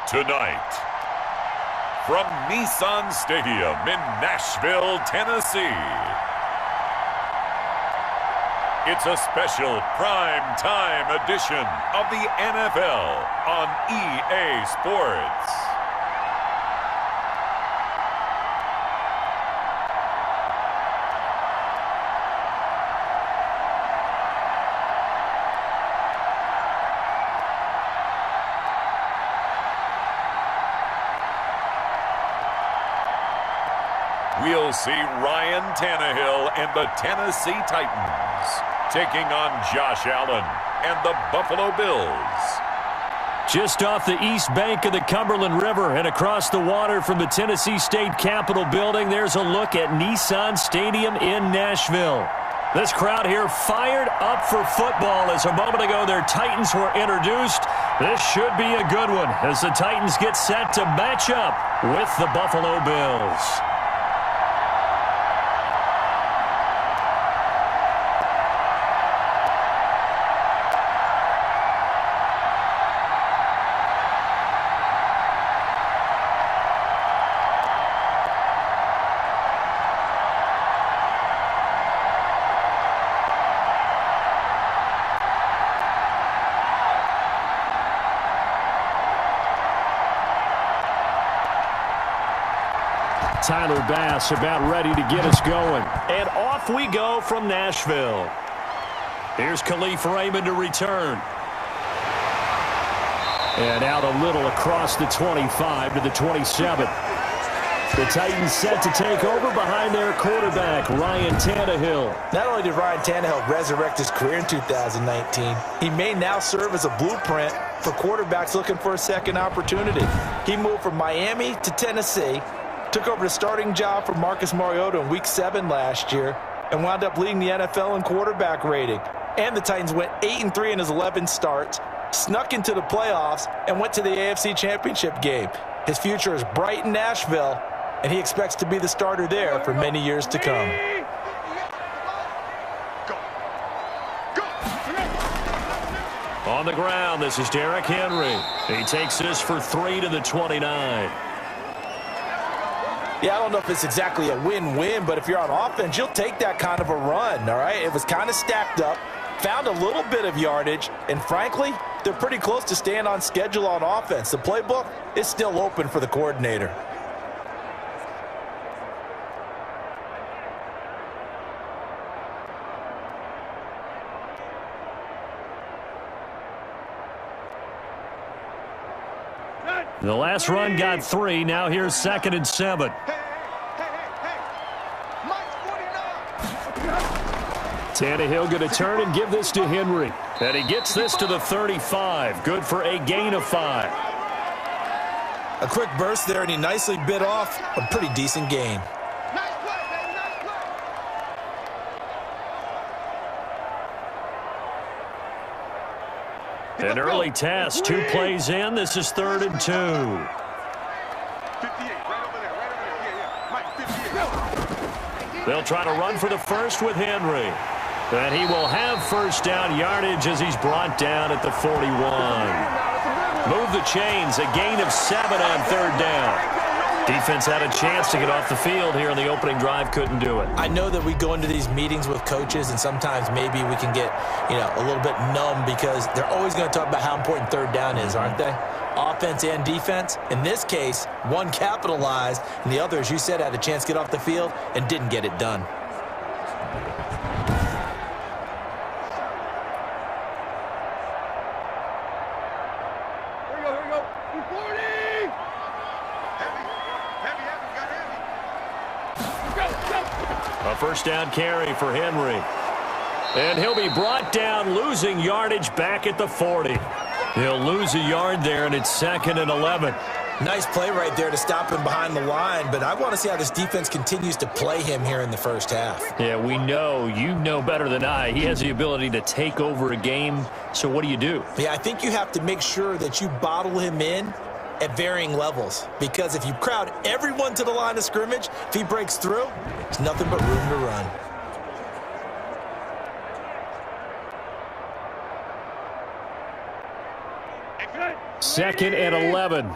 Tonight, from Nissan Stadium in Nashville, Tennessee, it's a special prime time edition of the NFL on EA Sports. We'll see Ryan Tannehill and the Tennessee Titans taking on Josh Allen and the Buffalo Bills. Just off the east bank of the Cumberland River and across the water from the Tennessee State Capitol building, there's a look at Nissan Stadium in Nashville. This crowd here fired up for football as a moment ago their Titans were introduced. This should be a good one as the Titans get set to match up with the Buffalo Bills. Tyler Bass about ready to get us going. And off we go from Nashville. Here's Khalif Raymond to return. And out a little across the 25 to the 27. The Titans set to take over behind their quarterback, Ryan Tannehill. Not only did Ryan Tannehill resurrect his career in 2019, he may now serve as a blueprint for quarterbacks looking for a second opportunity. He moved from Miami to Tennessee, took over the starting job from Marcus Mariota in Week 7 last year, and wound up leading the NFL in quarterback rating. And the Titans went 8-3 in his 11 starts, snuck into the playoffs, and went to the AFC Championship game. His future is bright in Nashville, and he expects to be the starter there for many years to come. On the ground, this is Derrick Henry. He takes this for 3 to the 29. Yeah, I don't know if it's exactly a win-win, but if you're on offense, you'll take that kind of a run, all right? It was kind of stacked up, found a little bit of yardage, and frankly, they're pretty close to staying on schedule on offense. The playbook is still open for the coordinator. The last run got 3. Now here's 2nd and 7. Tannehill going to turn and give this to Henry. And he gets this to the 35. Good for a gain of 5. A quick burst there, and he nicely bit off a pretty decent gain. An early test, 2 plays in. This is 3rd and 2. They'll try to run for the first with Henry. And he will have first down yardage as he's brought down at the 41. Move the chains, a gain of 7 on 3rd down. Defense had a chance to get off the field here in the opening drive, couldn't do it. I know that we go into these meetings with coaches, and sometimes maybe we can get, a little bit numb because they're always going to talk about how important 3rd down is, aren't they? Offense and defense. In this case, one capitalized, and the other, as you said, had a chance to get off the field and didn't get it done. A first down carry for Henry. And he'll be brought down, losing yardage back at the 40. He'll lose a yard there, and it's 2nd and 11. Nice play right there to stop him behind the line, but I want to see how this defense continues to play him here in the first half. Yeah, we know. You know better than I. He has the ability to take over a game, so what do you do? Yeah, I think you have to make sure that you bottle him in at varying levels, because if you crowd everyone to the line of scrimmage, if he breaks through, there's nothing but room to run. Second and 11.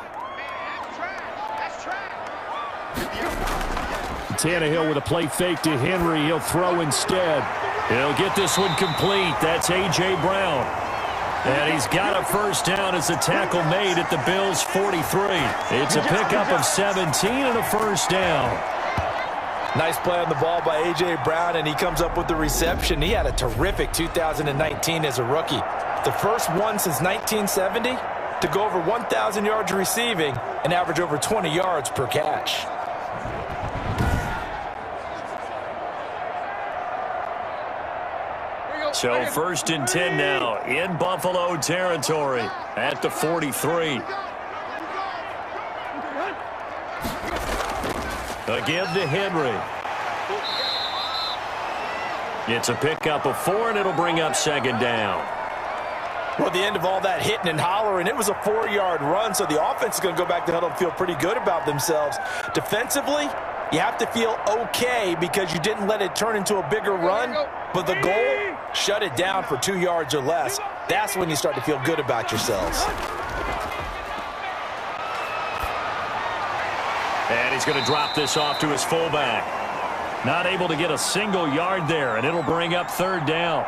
Tannehill with a play fake to Henry. He'll throw instead. He'll get this one complete. That's A.J. Brown. And he's got a first down as the tackle made at the Bills' 43. It's a pickup of 17 and a first down. Nice play on the ball by A.J. Brown, and he comes up with the reception. He had a terrific 2019 as a rookie. The first one since 1970 to go over 1,000 yards receiving and average over 20 yards per catch. So 1st and 10 now in Buffalo territory at the 43. Again to Henry. It's a pickup of 4, and it'll bring up 2nd down. Well, at the end of all that hitting and hollering, it was a 4-yard run, so the offense is going to go back to huddle and feel pretty good about themselves. Defensively, you have to feel okay because you didn't let it turn into a bigger run, but the goal, shut it down for 2 yards or less. That's when you start to feel good about yourselves. And he's going to drop this off to his fullback. Not able to get a single yard there, and it'll bring up 3rd down.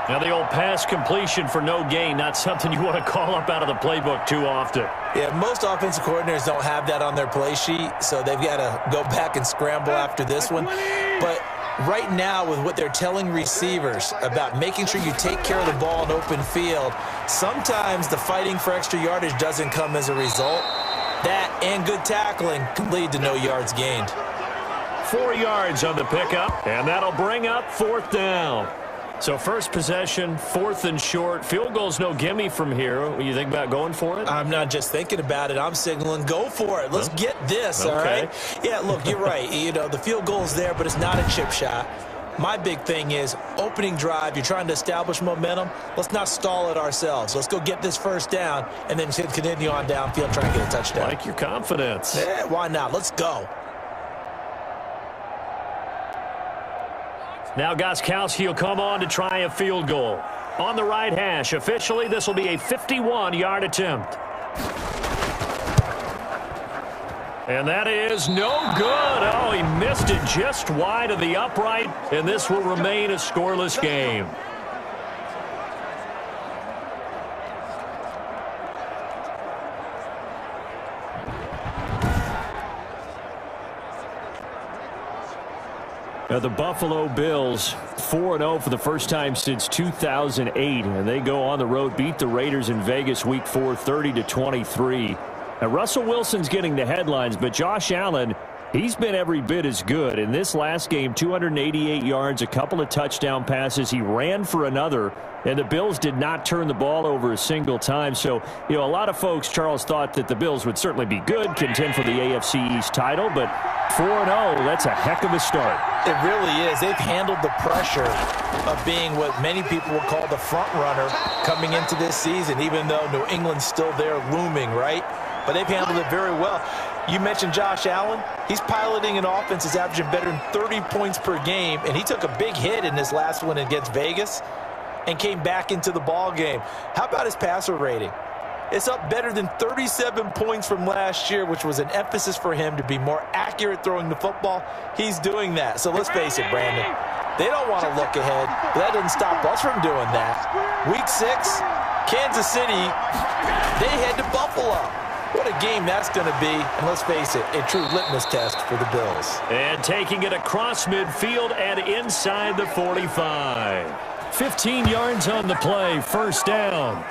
Now, the old pass completion for no gain, not something you want to call up out of the playbook too often. Yeah, most offensive coordinators don't have that on their play sheet, so they've got to go back and scramble after this one. But right now, with what they're telling receivers about making sure you take care of the ball in open field, sometimes the fighting for extra yardage doesn't come as a result. That and good tackling can lead to no yards gained. 4 yards on the pickup, and that'll bring up 4th down. So first possession, 4th and short. Field goal's no gimme from here. What do you think about going for it? I'm not just thinking about it. I'm signaling go for it. Let's get this, all right? Yeah, look, you're right. You know, the field goal's there, but it's not a chip shot. My big thing is opening drive. You're trying to establish momentum. Let's not stall it ourselves. Let's go get this first down and then continue on downfield, try and get a touchdown. Like your confidence. Yeah, why not? Let's go. Now Gostkowski will come on to try a field goal. On the right hash, officially this will be a 51-yard attempt. And that is no good. Oh, he missed it just wide of the upright, and this will remain a scoreless game. Now the Buffalo Bills 4-0 for the first time since 2008, and they go on the road, beat the Raiders in Vegas Week 4, 30-23. Now Russell Wilson's getting the headlines, but Josh Allen, he's been every bit as good. In this last game, 288 yards, a couple of touchdown passes. He ran for another, and the Bills did not turn the ball over a single time. So, you know, a lot of folks, Charles, thought that the Bills would certainly be good, contend for the AFC East title, but 4-0, that's a heck of a start. It really is. They've handled the pressure of being what many people would call the front runner coming into this season, even though New England's still there looming, right? But they've handled it very well. You mentioned Josh Allen. He's piloting an offense that's averaging better than 30 points per game, and he took a big hit in this last one against Vegas and came back into the ball game. How about his passer rating? It's up better than 37 points from last year, which was an emphasis for him to be more accurate throwing the football. He's doing that. So let's face it, Brandon. They don't want to look ahead, but that doesn't stop us from doing that. Week 6, Kansas City, they head to Buffalo. What a game that's going to be, and let's face it, a true litmus test for the Bills. And taking it across midfield and inside the 45. 15 yards on the play, first down.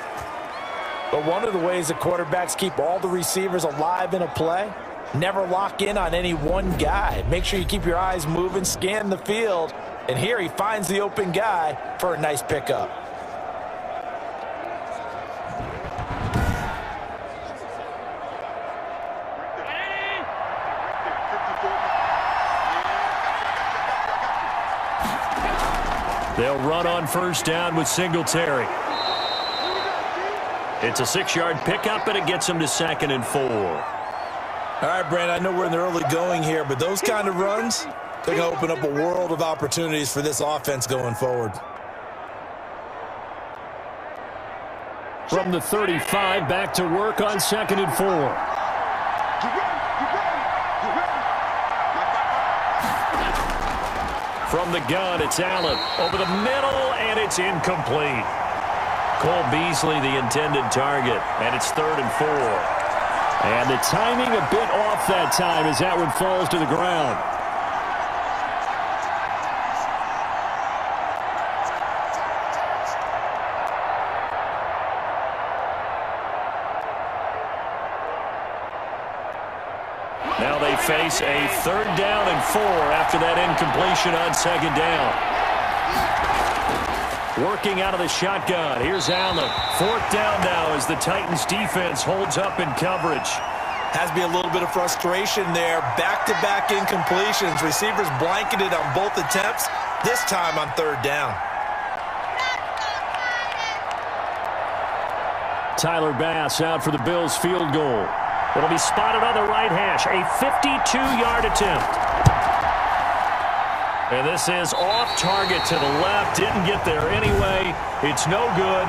But one of the ways the quarterbacks keep all the receivers alive in a play, never lock in on any one guy. Make sure you keep your eyes moving, scan the field, and here he finds the open guy for a nice pickup. They'll run on first down with Singletary. It's a 6-yard pickup, and it gets them to 2nd and 4. All right, Brandon, I know we're in the early going here, but those kind of runs, they're going to open up a world of opportunities for this offense going forward. From the 35, back to work on 2nd and 4. From the gun, it's Allen. Over the middle, and it's incomplete. Cole Beasley, the intended target, and it's 3rd and 4. And the timing a bit off that time as that one falls to the ground. Now they face a 3rd down and 4 after that incompletion on 2nd down. Working out of the shotgun. Here's Allen. 4th down now as the Titans defense holds up in coverage. Has to be a little bit of frustration there. Back-to-back incompletions. Receivers blanketed on both attempts, this time on 3rd down. Tyler Bass out for the Bills field goal. It'll be spotted on the right hash. A 52-yard attempt. And this is off target to the left. Didn't get there anyway. It's no good.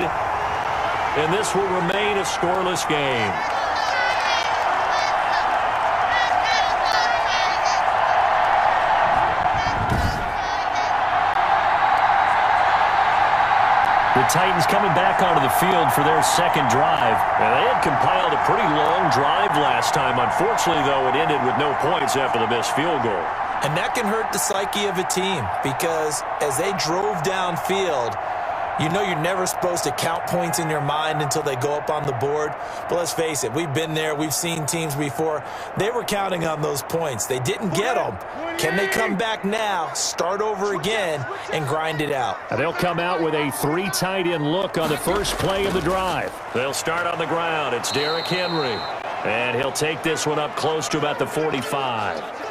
And this will remain a scoreless game. The Titans coming back onto the field for their 2nd drive. And they had compiled a pretty long drive last time. Unfortunately, though, it ended with no points after the missed field goal. And that can hurt the psyche of a team because as they drove downfield, you know you're never supposed to count points in your mind until they go up on the board. But let's face it, we've been there. We've seen teams before. They were counting on those points. They didn't get them. Can they come back now, start over again, and grind it out? They'll come out with a 3 tight end look on the first play of the drive. They'll start on the ground. It's Derrick Henry. And he'll take this one up close to about the 45.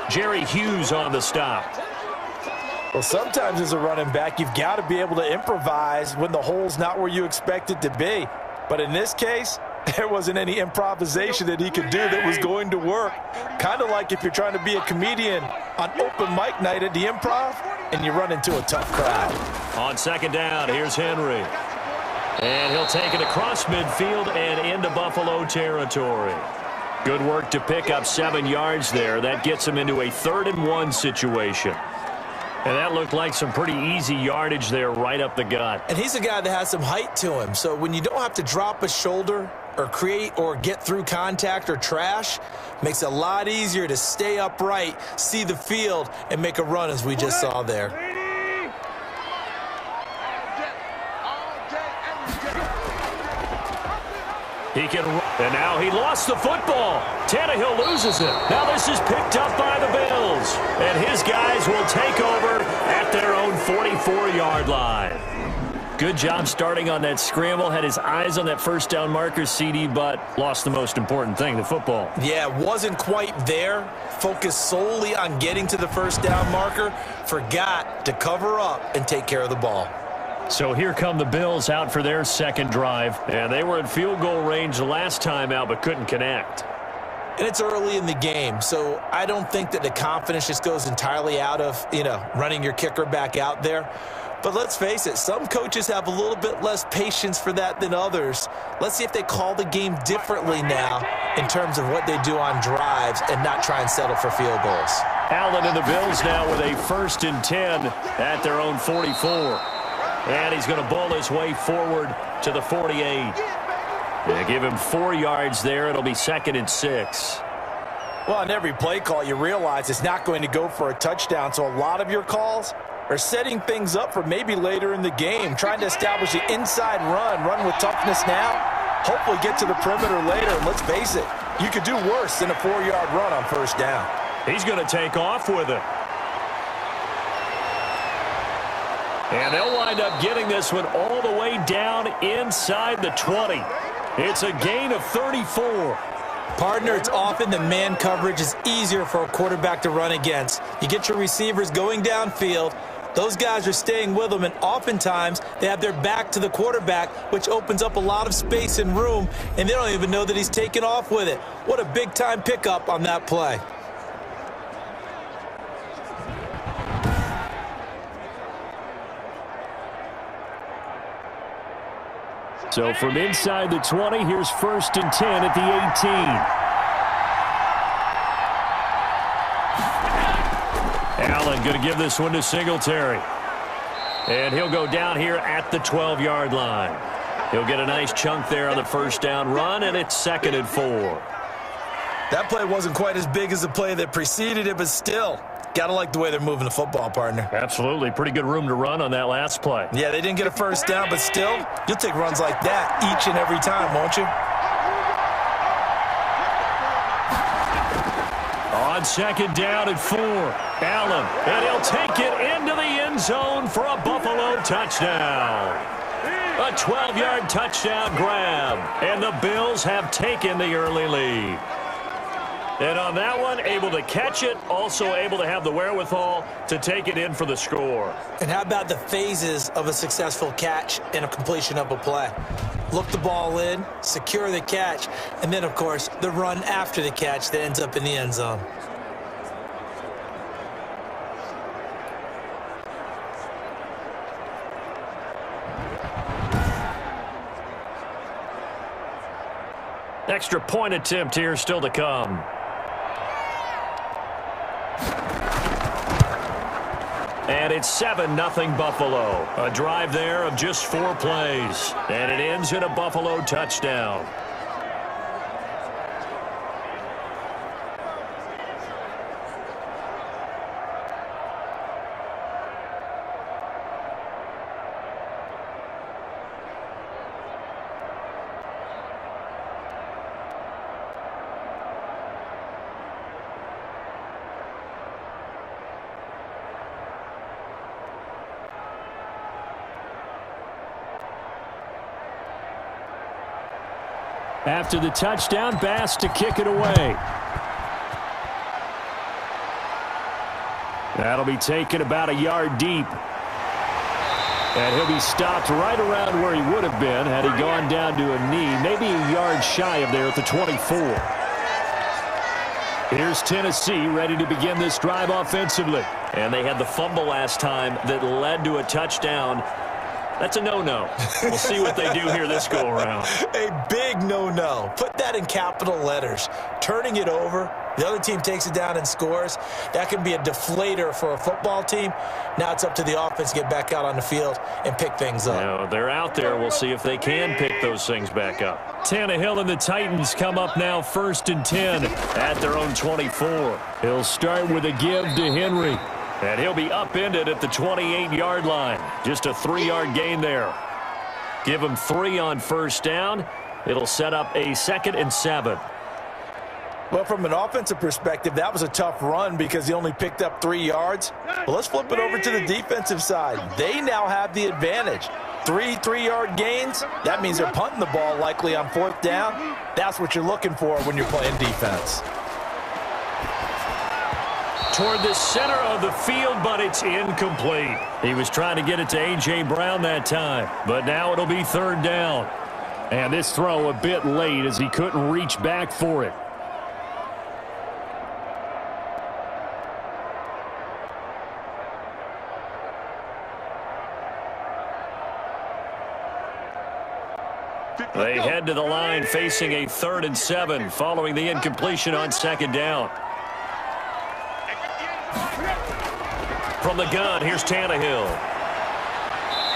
Jerry Hughes on the stop. Well, sometimes as a running back, you've got to be able to improvise when the hole's not where you expect it to be. But in this case, there wasn't any improvisation that he could do that was going to work. Kind of like if you're trying to be a comedian on open mic night at the Improv and you run into a tough crowd. On 2nd down, here's Henry. And he'll take it across midfield and into Buffalo territory. Good work to pick up 7 yards there. That gets him into a 3rd and 1 situation. And that looked like some pretty easy yardage there right up the gut. And he's a guy that has some height to him. So when you don't have to drop a shoulder or create or get through contact or trash, makes it a lot easier to stay upright, see the field, and make a run as we just saw there. He can run. And now he lost the football. Tannehill loses it. Now this is picked up by the Bills. And his guys will take over at their own 44-yard line. Good job starting on that scramble. Had his eyes on that 1st down marker, CD, but lost the most important thing, the football. Yeah, wasn't quite there. Focused solely on getting to the 1st down marker. Forgot to cover up and take care of the ball. So here come the Bills out for their 2nd drive. And they were in field goal range the last time out but couldn't connect. And it's early in the game, so I don't think that the confidence just goes entirely out of, running your kicker back out there. But let's face it, some coaches have a little bit less patience for that than others. Let's see if they call the game differently now in terms of what they do on drives and not try and settle for field goals. Allen and the Bills now with a 1st and 10 at their own 44. And he's going to bowl his way forward to the 48. They give him 4 yards there. It'll be 2nd and 6. Well, on every play call, you realize it's not going to go for a touchdown. So a lot of your calls are setting things up for maybe later in the game, trying to establish the inside run with toughness now, hopefully get to the perimeter later. And let's face it, you could do worse than a 4-yard run on 1st down. He's going to take off with it. And they'll wind up getting this one all the way down inside the 20. It's a gain of 34. Partner, it's often the man coverage is easier for a quarterback to run against. You get your receivers going downfield. Those guys are staying with them, and oftentimes they have their back to the quarterback, which opens up a lot of space and room, and they don't even know that he's taken off with it. What a big-time pickup on that play. So from inside the 20, here's 1st and 10 at the 18. Allen going to give this one to Singletary. And he'll go down here at the 12-yard line. He'll get a nice chunk there on the first down run, and it's 2nd and 4. That play wasn't quite as big as the play that preceded it, but still, got to like the way they're moving the football, partner. Absolutely. Pretty good room to run on that last play. Yeah, they didn't get a first down, but still, you'll take runs like that each and every time, won't you? On 2nd down and 4, Allen, and he'll take it into the end zone for a Buffalo touchdown. A 12-yard touchdown grab, and the Bills have taken the early lead. And on that one, able to catch it, also able to have the wherewithal to take it in for the score. And how about the phases of a successful catch and a completion of a play? Look the ball in, secure the catch, and then, of course, the run after the catch that ends up in the end zone. Extra point attempt here still to come. And it's 7-0 Buffalo. A drive there of just 4 plays. And it ends in a Buffalo touchdown. After the touchdown, Bass to kick it away. That'll be taken about a yard deep. And he'll be stopped right around where he would have been had he gone down to a knee, maybe a yard shy of there at the 24. Here's Tennessee ready to begin this drive offensively. And they had the fumble last time that led to a touchdown. That's a no-no. We'll see what they do here this go-around. A big no-no. Put that in capital letters. Turning it over, the other team takes it down and scores. That can be a deflator for a football team. Now it's up to the offense to get back out on the field and pick things up. Now, they're out there. We'll see if they can pick those things back up. Tannehill and the Titans come up now 1st and 10 at their own 24. He'll start with a give to Henry. And he'll be upended at the 28-yard line. Just a 3-yard gain there. Give him 3 on first down. It'll set up a 2nd and 7. Well, from an offensive perspective, that was a tough run because he only picked up 3 yards. Well, let's flip it over to the defensive side. They now have the advantage. 3 3-yard gains, that means they're punting the ball likely on 4th down. That's what you're looking for when you're playing defense. Toward the center of the field, but it's incomplete. He was trying to get it to A.J. Brown that time, but now it'll be 3rd down. And this throw a bit late as he couldn't reach back for it. They head to the line facing a 3rd and 7 following the incompletion on 2nd down. From the gun, here's Tannehill.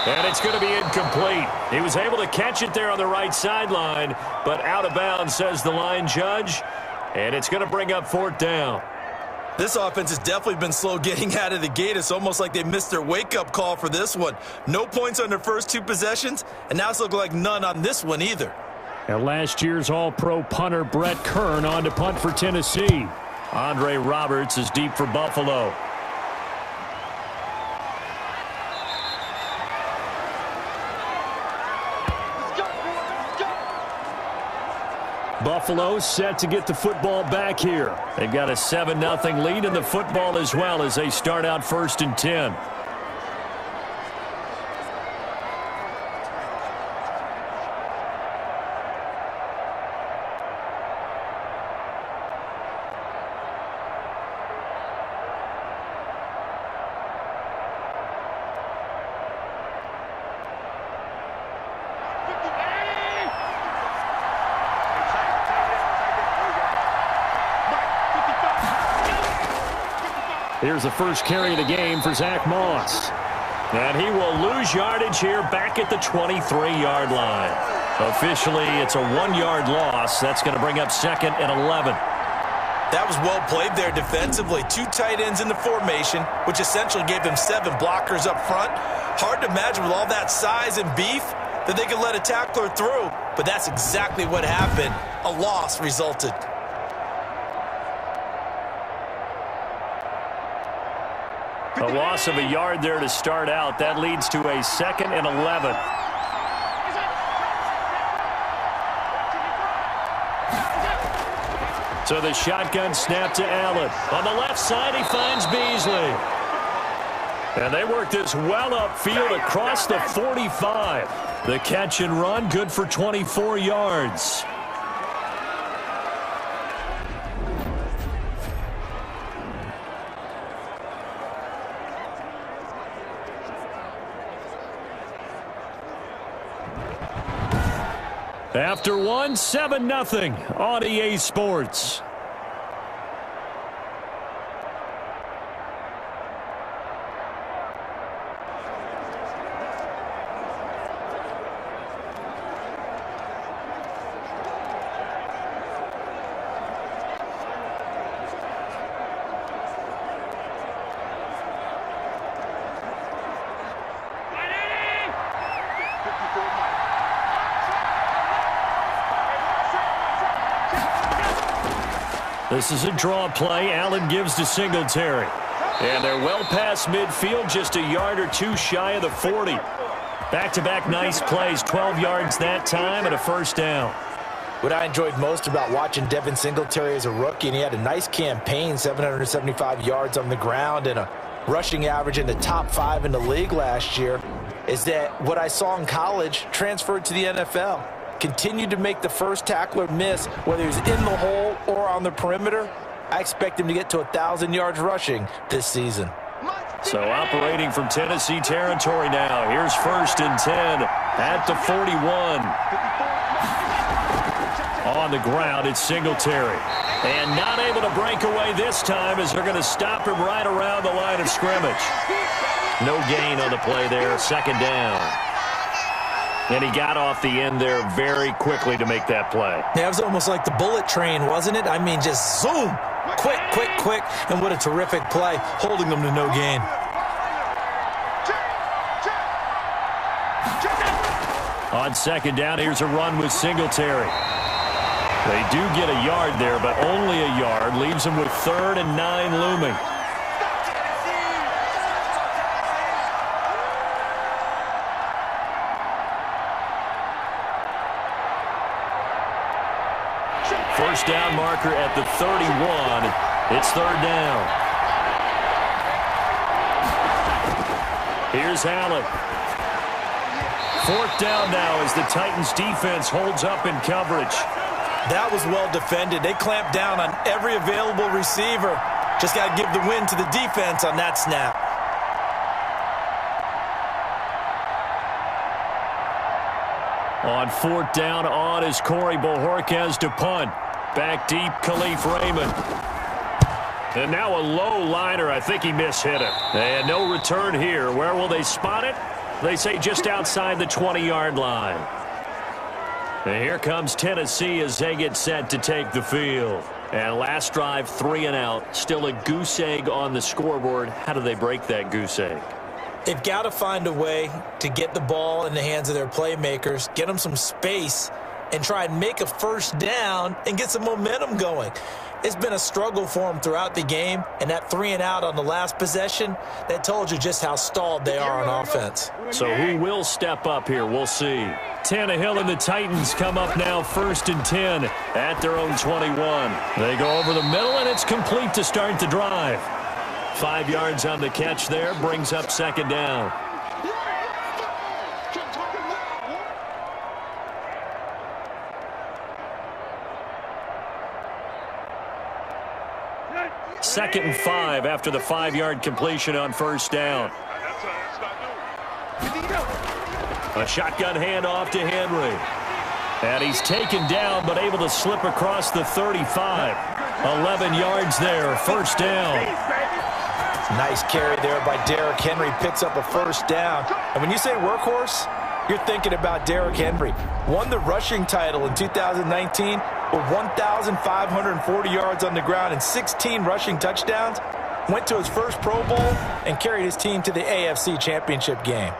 And it's going to be incomplete. He was able to catch it there on the right sideline, but out of bounds, says the line judge. And it's going to bring up 4th down. This offense has definitely been slow getting out of the gate. It's almost like they missed their wake-up call for this one. No points on their first 2 possessions, and now it's looking like none on this one either. And last year's All-Pro punter Brett Kern on to punt for Tennessee. Andre Roberts is deep for Buffalo. Buffalo set to get the football back here. They've got a 7-0 lead in the football as well as they start out 1st and 10. Here's the first carry of the game for Zach Moss. And he will lose yardage here back at the 23-yard line. Officially, it's a 1-yard loss. That's going to bring up 2nd and 11. That was well played there defensively. 2 tight ends in the formation, which essentially gave them 7 blockers up front. Hard to imagine with all that size and beef that they could let a tackler through, but that's exactly what happened. A loss resulted. A loss of a yard there to start out. That leads to a 2nd and 11. So the shotgun snap to Allen. On the left side, he finds Beasley. And they work this well upfield across the 45. The catch and run, good for 24 yards. After one, 7-0 on EA Sports. This is a draw play. Allen gives to Singletary. And they're well past midfield, just a yard or 2 shy of the 40. Back-to-back nice plays, 12 yards that time and a first down. What I enjoyed most about watching Devin Singletary as a rookie, and he had a nice campaign, 775 yards on the ground and a rushing average in the top 5 in the league last year, is that what I saw in college transferred to the NFL. Continued to make the first tackler miss, whether he's in the hole or on the perimeter. I expect him to get to 1,000 yards rushing this season. So operating from Tennessee territory now. Here's 1st and 10 at the 41. On the ground, it's Singletary. And not able to break away this time as they're going to stop him right around the line of scrimmage. No gain on the play there, 2nd down. And he got off the end there very quickly to make that play. Yeah, it was almost like the bullet train, wasn't it? I mean, just zoom. Quick, quick, quick. And what a terrific play, holding them to no gain. On 2nd down, here's a run with Singletary. They do get a yard there, but only a yard. Leaves them with 3rd and 9 looming. First down marker at the 31. It's 3rd down. Here's Allen. 4th down now as the Titans defense holds up in coverage. That was well defended. They clamped down on every available receiver. Just got to give the win to the defense on that snap. On 4th down, on is Corey Bojorquez to punt. Back deep, Khalif Raymond. And now a low liner. I think he mishit it. And no return here. Where will they spot it? They say just outside the 20-yard line. And here comes Tennessee as they get set to take the field. And last drive, 3 and out. Still a goose egg on the scoreboard. How do they break that goose egg? They've got to find a way to get the ball in the hands of their playmakers, get them some space, and try and make a first down and get some momentum going. It's been a struggle for them throughout the game, and that 3 and out on the last possession, that told you just how stalled they are on offense. So who will step up here? We'll see. Tannehill and the Titans come up now 1st and 10 at their own 21. They go over the middle, and it's complete to start the drive. 5 yards on the catch there, brings up 2nd down. Second and 5 after the 5-yard completion on 1st down. A shotgun handoff to Henry. And he's taken down but able to slip across the 35. 11 yards there, 1st down. Nice carry there by Derrick Henry. Picks up a first down. And when you say workhorse, you're thinking about Derrick Henry. Won the rushing title in 2019 with 1,540 yards on the ground and 16 rushing touchdowns. Went to his first Pro Bowl and carried his team to the AFC Championship game.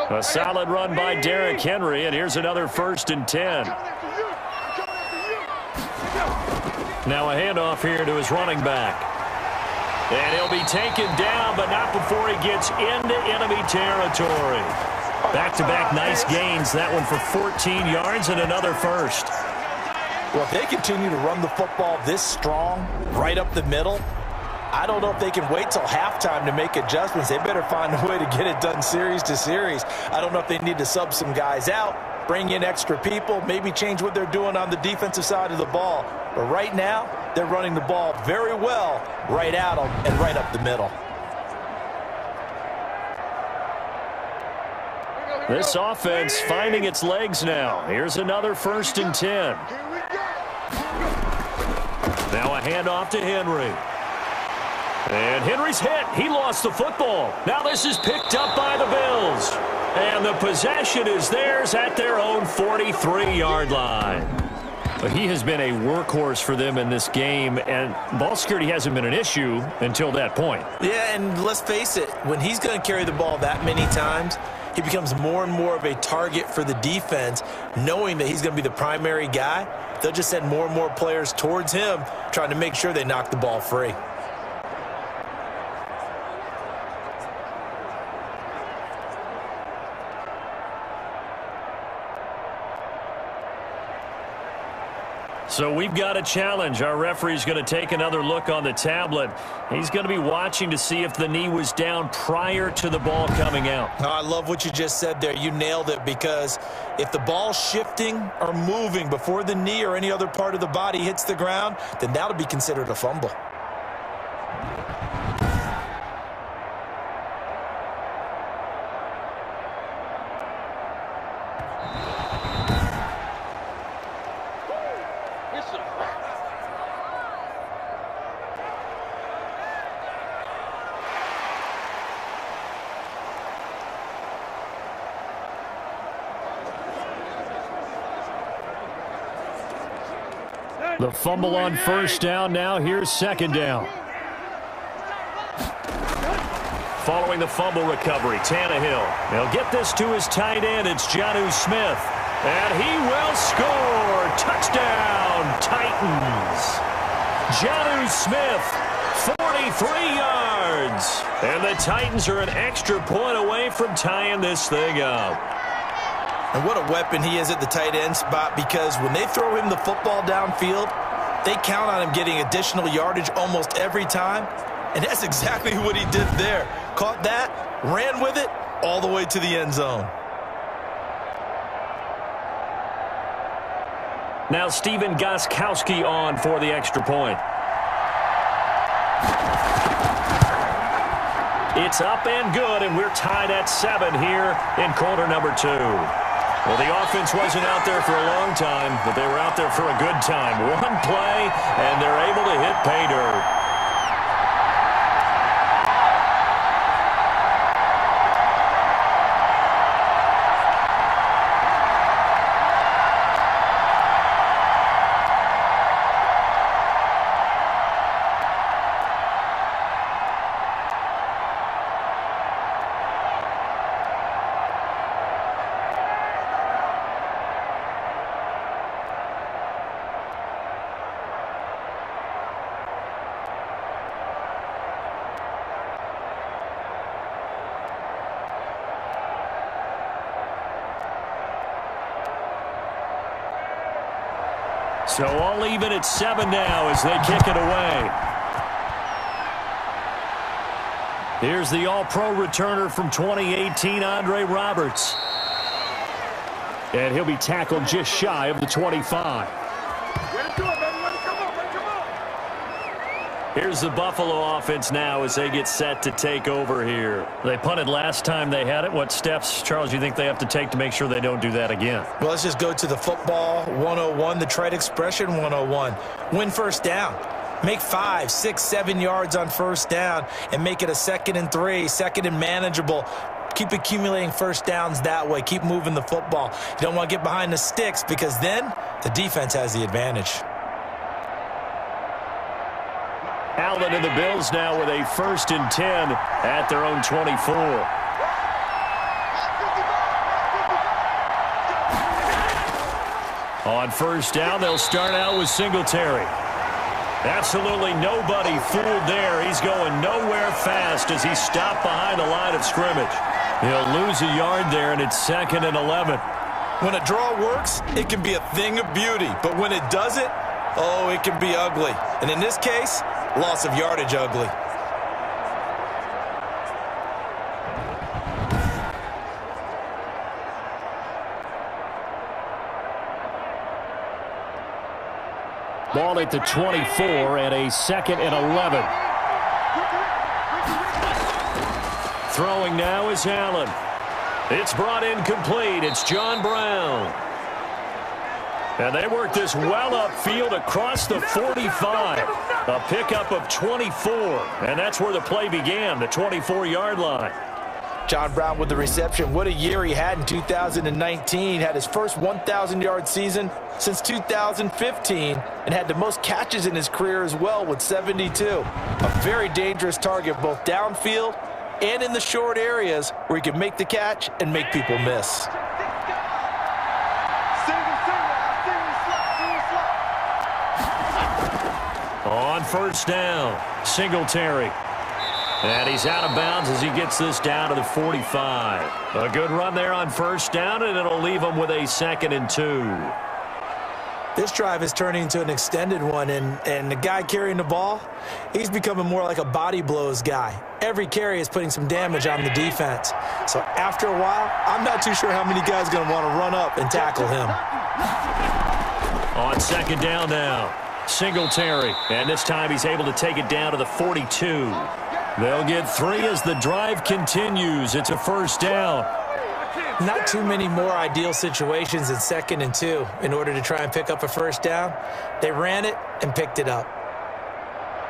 A solid run by Derrick Henry, and here's another 1st and 10. Now a handoff here to his running back. And he'll be taken down, but not before he gets into enemy territory. Back-to-back nice gains. That one for 14 yards and another first. Well, if they continue to run the football this strong, right up the middle, I don't know if they can wait till halftime to make adjustments. They better find a way to get it done series to series. I don't know if they need to sub some guys out, bring in extra people, maybe change what they're doing on the defensive side of the ball. But right now, they're running the ball very well right at them and right up the middle. This offense finding its legs now. Here's another 1st and 10. Now a handoff to Henry. And Henry's hit. He lost the football. Now this is picked up by the Bills. And the possession is theirs at their own 43-yard line. But he has been a workhorse for them in this game, and ball security hasn't been an issue until that point. Yeah, and let's face it, when he's going to carry the ball that many times, he becomes more and more of a target for the defense, knowing that he's going to be the primary guy. They'll just send more and more players towards him, trying to make sure they knock the ball free. So we've got a challenge. Our referee's going to take another look on the tablet. He's going to be watching to see if the knee was down prior to the ball coming out. Oh, I love what you just said there. You nailed it, because if the ball's shifting or moving before the knee or any other part of the body hits the ground, then that'll be considered a fumble. The fumble on 1st down. Now here's 2nd down. Following the fumble recovery, Tannehill. He'll get this to his tight end. It's Jonnu Smith. And he will score. Touchdown, Titans. Jonnu Smith, 43 yards. And the Titans are an extra point away from tying this thing up. And what a weapon he is at the tight end spot, because when they throw him the football downfield, they count on him getting additional yardage almost every time. And that's exactly what he did there. Caught that, ran with it, all the way to the end zone. Now Stephen Gostkowski on for the extra point. It's up and good, and we're tied at 7 here in quarter number 2. Well, the offense wasn't out there for a long time, but they were out there for a good time. One play, and they're able to hit pay dirt. So all even at 7 now as they kick it away. Here's the All-Pro returner from 2018, Andre Roberts. And he'll be tackled just shy of the 25. Here's the Buffalo offense now as they get set to take over here. They punted last time they had it. What steps, Charles, you think they have to take to make sure they don't do that again? Well, let's just go to the football 101, the trite expression 101. Win first down. Make 5, 6, 7 yards on first down and make it a 2nd and 3, 2nd and manageable. Keep accumulating first downs that way. Keep moving the football. You don't want to get behind the sticks because then the defense has the advantage. Allen and the Bills now with a 1st and 10 at their own 24. On first down, they'll start out with Singletary. Absolutely nobody fooled there. He's going nowhere fast as he stopped behind the line of scrimmage. He'll lose a yard there, and it's 2nd and 11. When a draw works, it can be a thing of beauty. But when it doesn't, oh, it can be ugly. And in this case, loss of yardage ugly. Ball at the 24 and a 2nd and 11. Throwing now is Allen. It's brought in complete. It's John Brown. And they work this well upfield across the 45. A pickup of 24. And that's where the play began, the 24-yard line. John Brown with the reception. What a year he had in 2019. Had his first 1,000-yard season since 2015 and had the most catches in his career as well with 72. A very dangerous target both downfield and in the short areas where he can make the catch and make people miss. On first down, Singletary. And he's out of bounds as he gets this down to the 45. A good run there on first down, and it'll leave him with a 2nd and 2. This drive is turning into an extended one, and the guy carrying the ball, he's becoming more like a body blows guy. Every carry is putting some damage on the defense. So after a while, I'm not too sure how many guys are going to want to run up and tackle him. On 2nd down now, Singletary. And this time he's able to take it down to the 42. They'll get 3 as the drive continues. It's a first down. Not too many more ideal situations in 2nd and 2 in order to try and pick up a first down. They ran it and picked it up.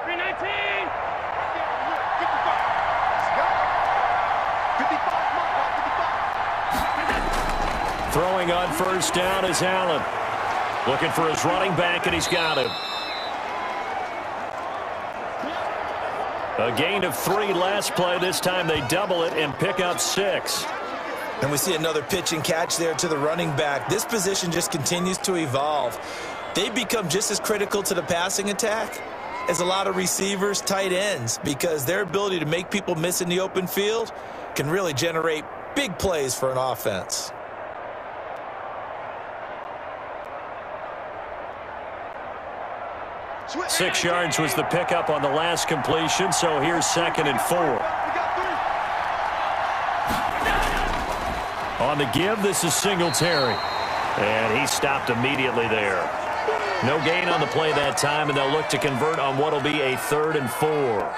319. Throwing on first down is Allen. Looking for his running back, and he's got him. A gain of 3 last play. This time they double it and pick up 6. And we see another pitch and catch there to the running back. This position just continues to evolve. They become just as critical to the passing attack as a lot of receivers, tight ends, because their ability to make people miss in the open field can really generate big plays for an offense. Six yards was the pickup on the last completion, so here's 2nd and 4. On the give, this is Singletary. And he stopped immediately there. No gain on the play that time, and they'll look to convert on what will be a 3rd and 4.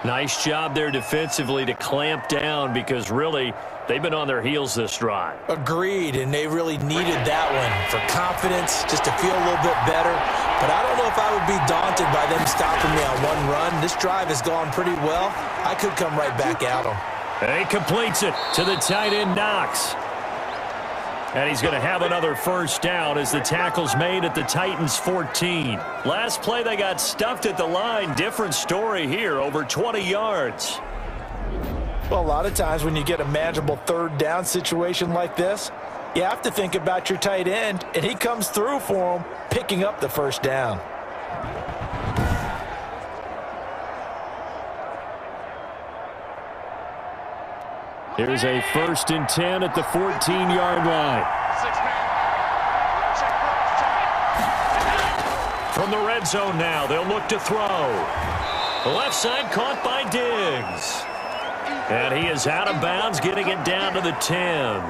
Nice job there defensively to clamp down because really they've been on their heels this drive. Agreed, and they really needed that one for confidence, just to feel a little bit better. But I don't know if I would be daunted by them stopping me on one run. This drive has gone pretty well. I could come right back at them. And he completes it to the tight end, Knox. And he's going to have another first down as the tackle's made at the Titans' 14. Last play, they got stuffed at the line. Different story here, over 20 yards. Well, a lot of times when you get a manageable 3rd down situation like this, you have to think about your tight end, and he comes through for him, picking up the first down. Here's a 1st and 10 at the 14-yard line. From the red zone now, they'll look to throw. The left side caught by Diggs. And he is out of bounds, getting it down to the 10.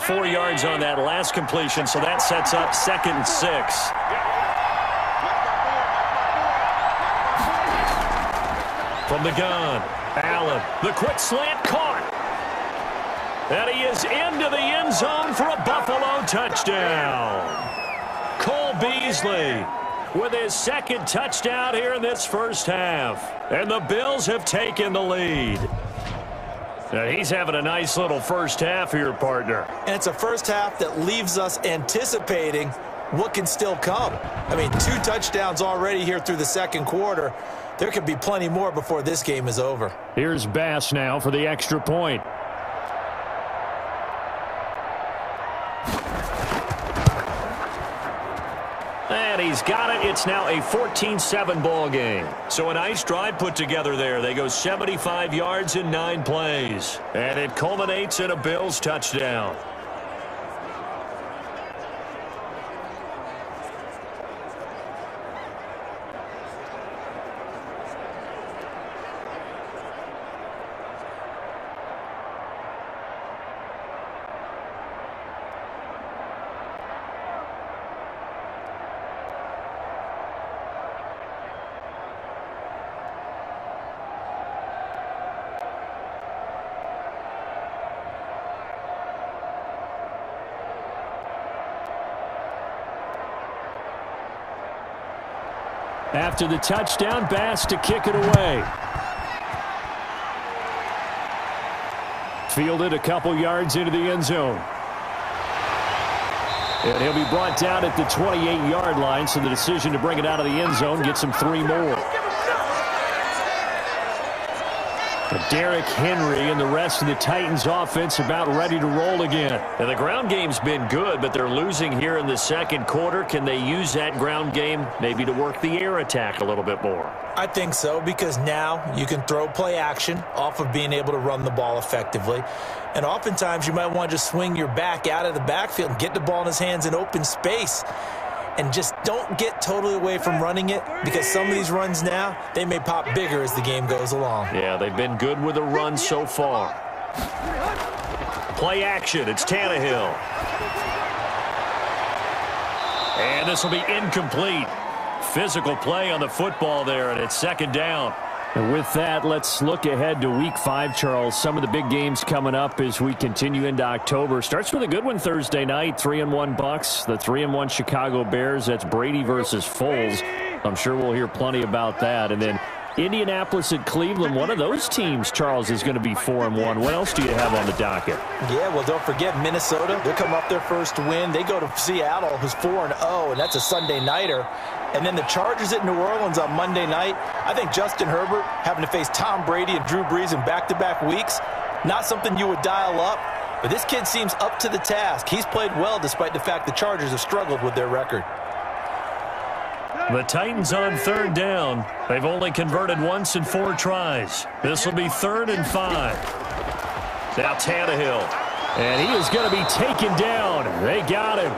4 yards on that last completion, so that sets up 2nd and 6. From the gun, Allen, the quick slant caught. And he is into the end zone for a Buffalo touchdown. Cole Beasley with his 2nd touchdown here in this first half. And the Bills have taken the lead. Now he's having a nice little first half here, partner. And it's a first half that leaves us anticipating what can still come. I mean, 2 touchdowns already here through the 2nd quarter. There could be plenty more before this game is over. Here's Bass now for the extra point. And he's got it. It's now a 14-7 ball game. So a nice drive put together there. They go 75 yards in 9 plays. And it culminates in a Bills touchdown. After the touchdown, Bass to kick it away. Fielded a couple yards into the end zone. And he'll be brought down at the 28-yard line, so the decision to bring it out of the end zone gets him 3 more. But Derrick Henry and the rest of the Titans offense about ready to roll again. And the ground game's been good, but they're losing here in the 2nd quarter. Can they use that ground game maybe to work the air attack a little bit more? I think so, because now you can throw play action off of being able to run the ball effectively. And oftentimes you might want to just swing your back out of the backfield and get the ball in his hands in open space. And just don't get totally away from running it, because some of these runs now, they may pop bigger as the game goes along. Yeah, they've been good with the run so far. Play action. It's Tannehill. And this will be incomplete. Physical play on the football there, and it's 2nd down. And with that, let's look ahead to Week 5, Charles. Some of the big games coming up as we continue into October. Starts with a good one Thursday night, 3-1 Bucs, the 3-1 Chicago Bears. That's Brady versus Foles. I'm sure we'll hear plenty about that. And then Indianapolis at Cleveland. One of those teams, Charles, is going to be 4-1. What else do you have on the docket? Yeah, well, don't forget Minnesota. They'll come off their first win. They go to Seattle, who's 4-0, and that's a Sunday nighter. And then the Chargers at New Orleans on Monday night. I think Justin Herbert having to face Tom Brady and Drew Brees in back-to-back weeks, not something you would dial up. But this kid seems up to the task. He's played well despite the fact the Chargers have struggled with their record. The Titans on 3rd down. They've only converted once in 4 tries. This will be 3rd and 5. Now Tannehill. And he is going to be taken down. They got him.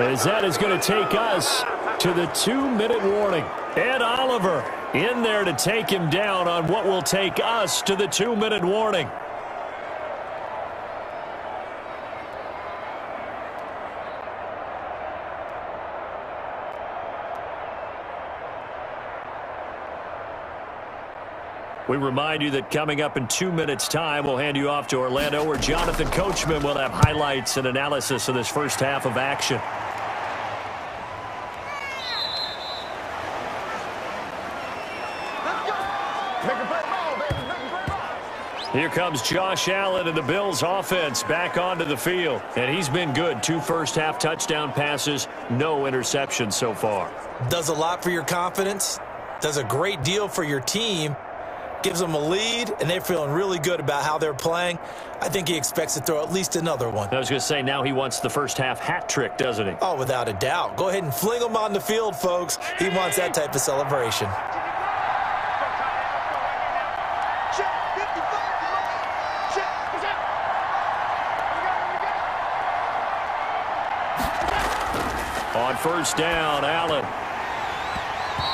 As that is going to take us to the 2-minute warning. Ed Oliver in there to take him down on what will take us to the 2-minute warning. We remind you that coming up in 2 minutes' time, we'll hand you off to Orlando, where Jonathan Coachman will have highlights and analysis of this first half of action. Here comes Josh Allen and the Bills offense back onto the field. And he's been good. 2 first-half touchdown passes, no interceptions so far. Does a lot for your confidence. Does a great deal for your team. Gives them a lead, and they're feeling really good about how they're playing. I think he expects to throw at least another one. I was going to say, now he wants the first-half hat trick, doesn't he? Oh, without a doubt. Go ahead and fling him on the field, folks. He wants that type of celebration. On 1st down, Allen.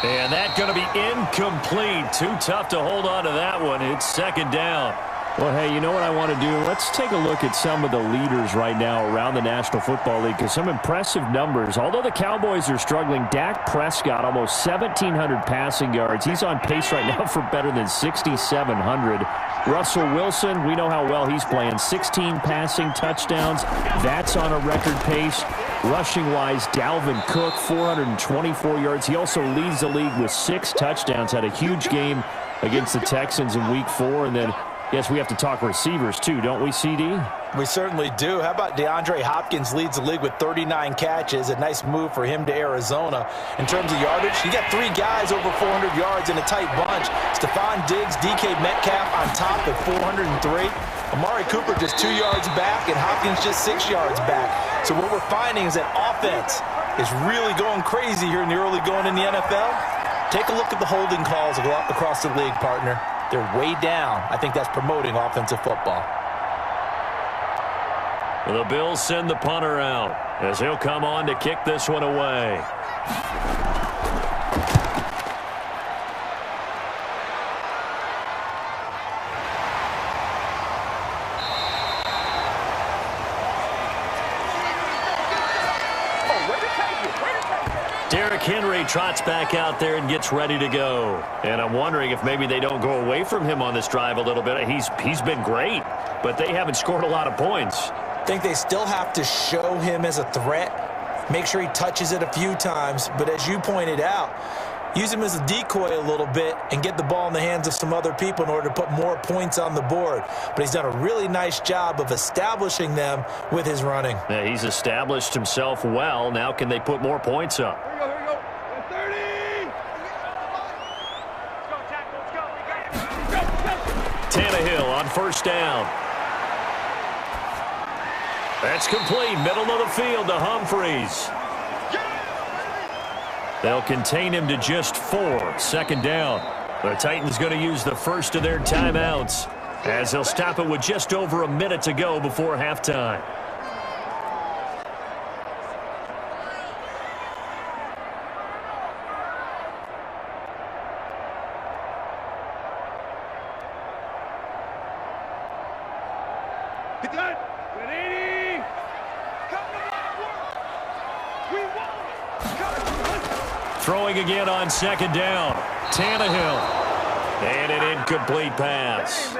And that's going to be incomplete. Too tough to hold on to that one. It's 2nd down. Well, hey, you know what I want to do? Let's take a look at some of the leaders right now around the National Football League, because some impressive numbers. Although the Cowboys are struggling, Dak Prescott, almost 1,700 passing yards. He's on pace right now for better than 6,700. Russell Wilson, we know how well he's playing. 16 passing touchdowns. That's on a record pace. Rushing-wise, Dalvin Cook, 424 yards. He also leads the league with 6 touchdowns. Had a huge game against the Texans in Week 4, and then yes, we have to talk receivers too, don't we, CD? We certainly do. How about DeAndre Hopkins leads the league with 39 catches. A nice move for him to Arizona. In terms of yardage, you got 3 guys over 400 yards in a tight bunch. Stephon Diggs, DK Metcalf on top at 403. Amari Cooper just 2 yards back, and Hopkins just 6 yards back. So what we're finding is that offense is really going crazy here in the early going in the NFL. Take a look at the holding calls across the league, partner. They're way down. I think that's promoting offensive football. The Bills send the punter out as he'll come on to kick this one away. Derrick Henry trots back out there and gets ready to go. And I'm wondering if maybe they don't go away from him on this drive a little bit. He's been great, but they haven't scored a lot of points. I think they still have to show him as a threat. Make sure he touches it a few times. But as you pointed out, use him as a decoy a little bit and get the ball in the hands of some other people in order to put more points on the board. But he's done a really nice job of establishing them with his running. Yeah, he's established himself well. Now can they put more points up? Here we go. 30. Tannehill on first down. That's complete. Middle of the field to Humphreys. They'll contain him to just 4. Second down. The Titans going to use the first of their timeouts as they'll stop it with just over a minute to go before halftime. Throwing again on second down. Tannehill. And an incomplete pass.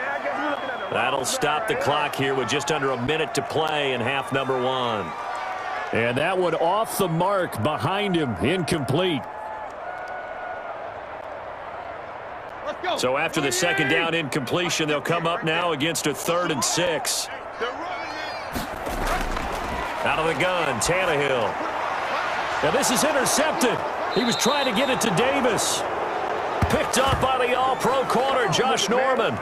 That'll stop the clock here with just under a minute to play in half number 1. And that one off the mark behind him. Incomplete. So after the second down incompletion, they'll come up now against a 3rd and 6. Out of the gun, Tannehill. Now this is intercepted. He was trying to get it to Davis. Picked up by the all-pro corner, Josh Norman.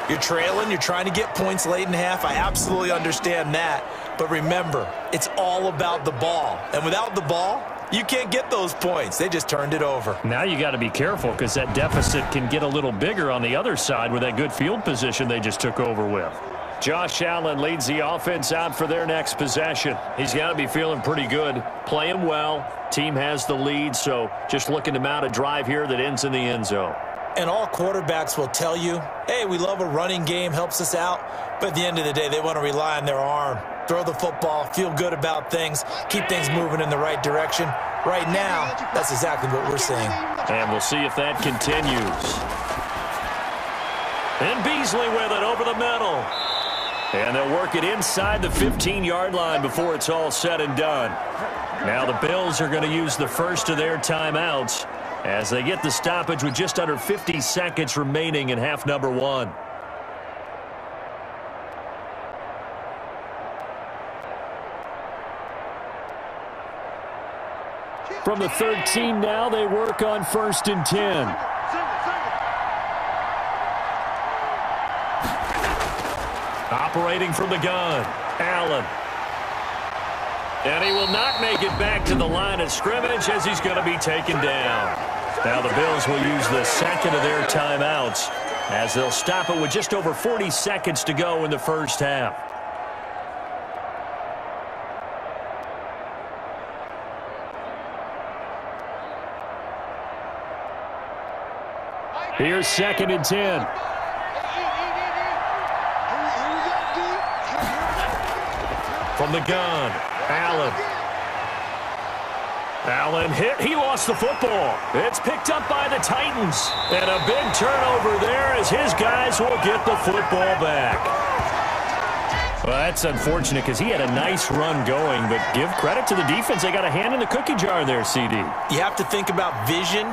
You're trailing. You're trying to get points late in half. I absolutely understand that. But remember, it's all about the ball. And without the ball, you can't get those points. They just turned it over. Now you got to be careful because that deficit can get a little bigger on the other side with that good field position they just took over with. Josh Allen leads the offense out for their next possession. He's got to be feeling pretty good, playing well. Team has the lead, so just looking to mount a drive here that ends in the end zone. And all quarterbacks will tell you, hey, we love a running game, helps us out. But at the end of the day, they want to rely on their arm. Throw the football, feel good about things, keep things moving in the right direction. Right now, that's exactly what we're seeing. And we'll see if that continues. And Beasley with it over the middle. And they'll work it inside the 15-yard line before it's all said and done. Now the Bills are going to use the first of their timeouts as they get the stoppage with just under 50 seconds remaining in half number 1. From the 13 now, they work on 1st and 10. Operating from the gun, Allen. And he will not make it back to the line of scrimmage as he's going to be taken down. Now the Bills will use the second of their timeouts as they'll stop it with just over 40 seconds to go in the first half. Here's 2nd and 10. From the gun, Allen hit. He lost the football. It's picked up by the Titans. And a big turnover there as his guys will get the football back. Well, that's unfortunate because he had a nice run going, but give credit to the defense. They got a hand in the cookie jar there, CD. You have to think about vision,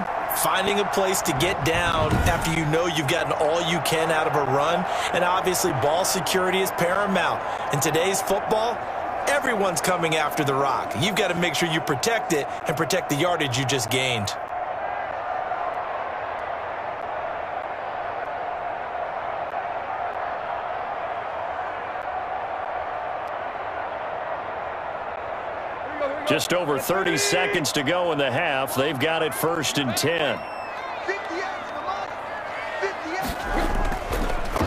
finding a place to get down after you know you've gotten all you can out of a run. And obviously, ball security is paramount. In today's football, everyone's coming after the rock. You've got to make sure you protect it and protect the yardage you just gained. Just over 30 seconds to go in the half. They've got it 1st and 10.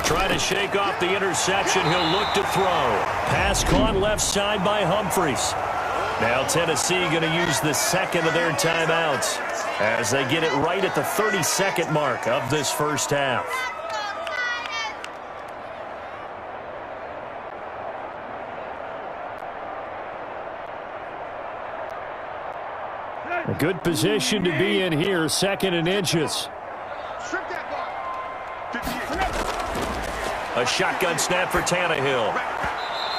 Try to shake off the interception. He'll look to throw. Pass caught left side by Humphries. Now Tennessee going to use the second of their timeouts as they get it right at the 30-second mark of this first half. A good position to be in here, 2nd and inches. A shotgun snap for Tannehill.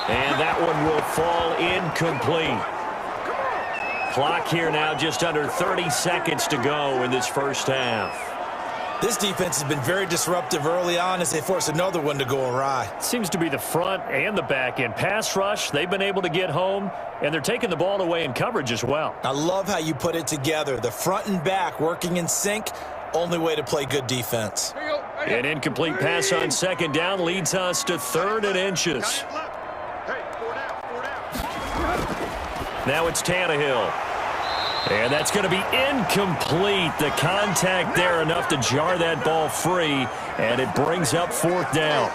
And that one will fall incomplete. Clock here now just under 30 seconds to go in this first half. This defense has been very disruptive early on as they force another one to go awry. Seems to be the front and the back end. Pass rush, they've been able to get home, and they're taking the ball away in coverage as well. I love how you put it together. The front and back working in sync, only way to play good defense. An incomplete pass on 2nd down leads us to 3rd and inches. Now it's Tannehill. And that's going to be incomplete. The contact there enough to jar that ball free, and it brings up 4th down.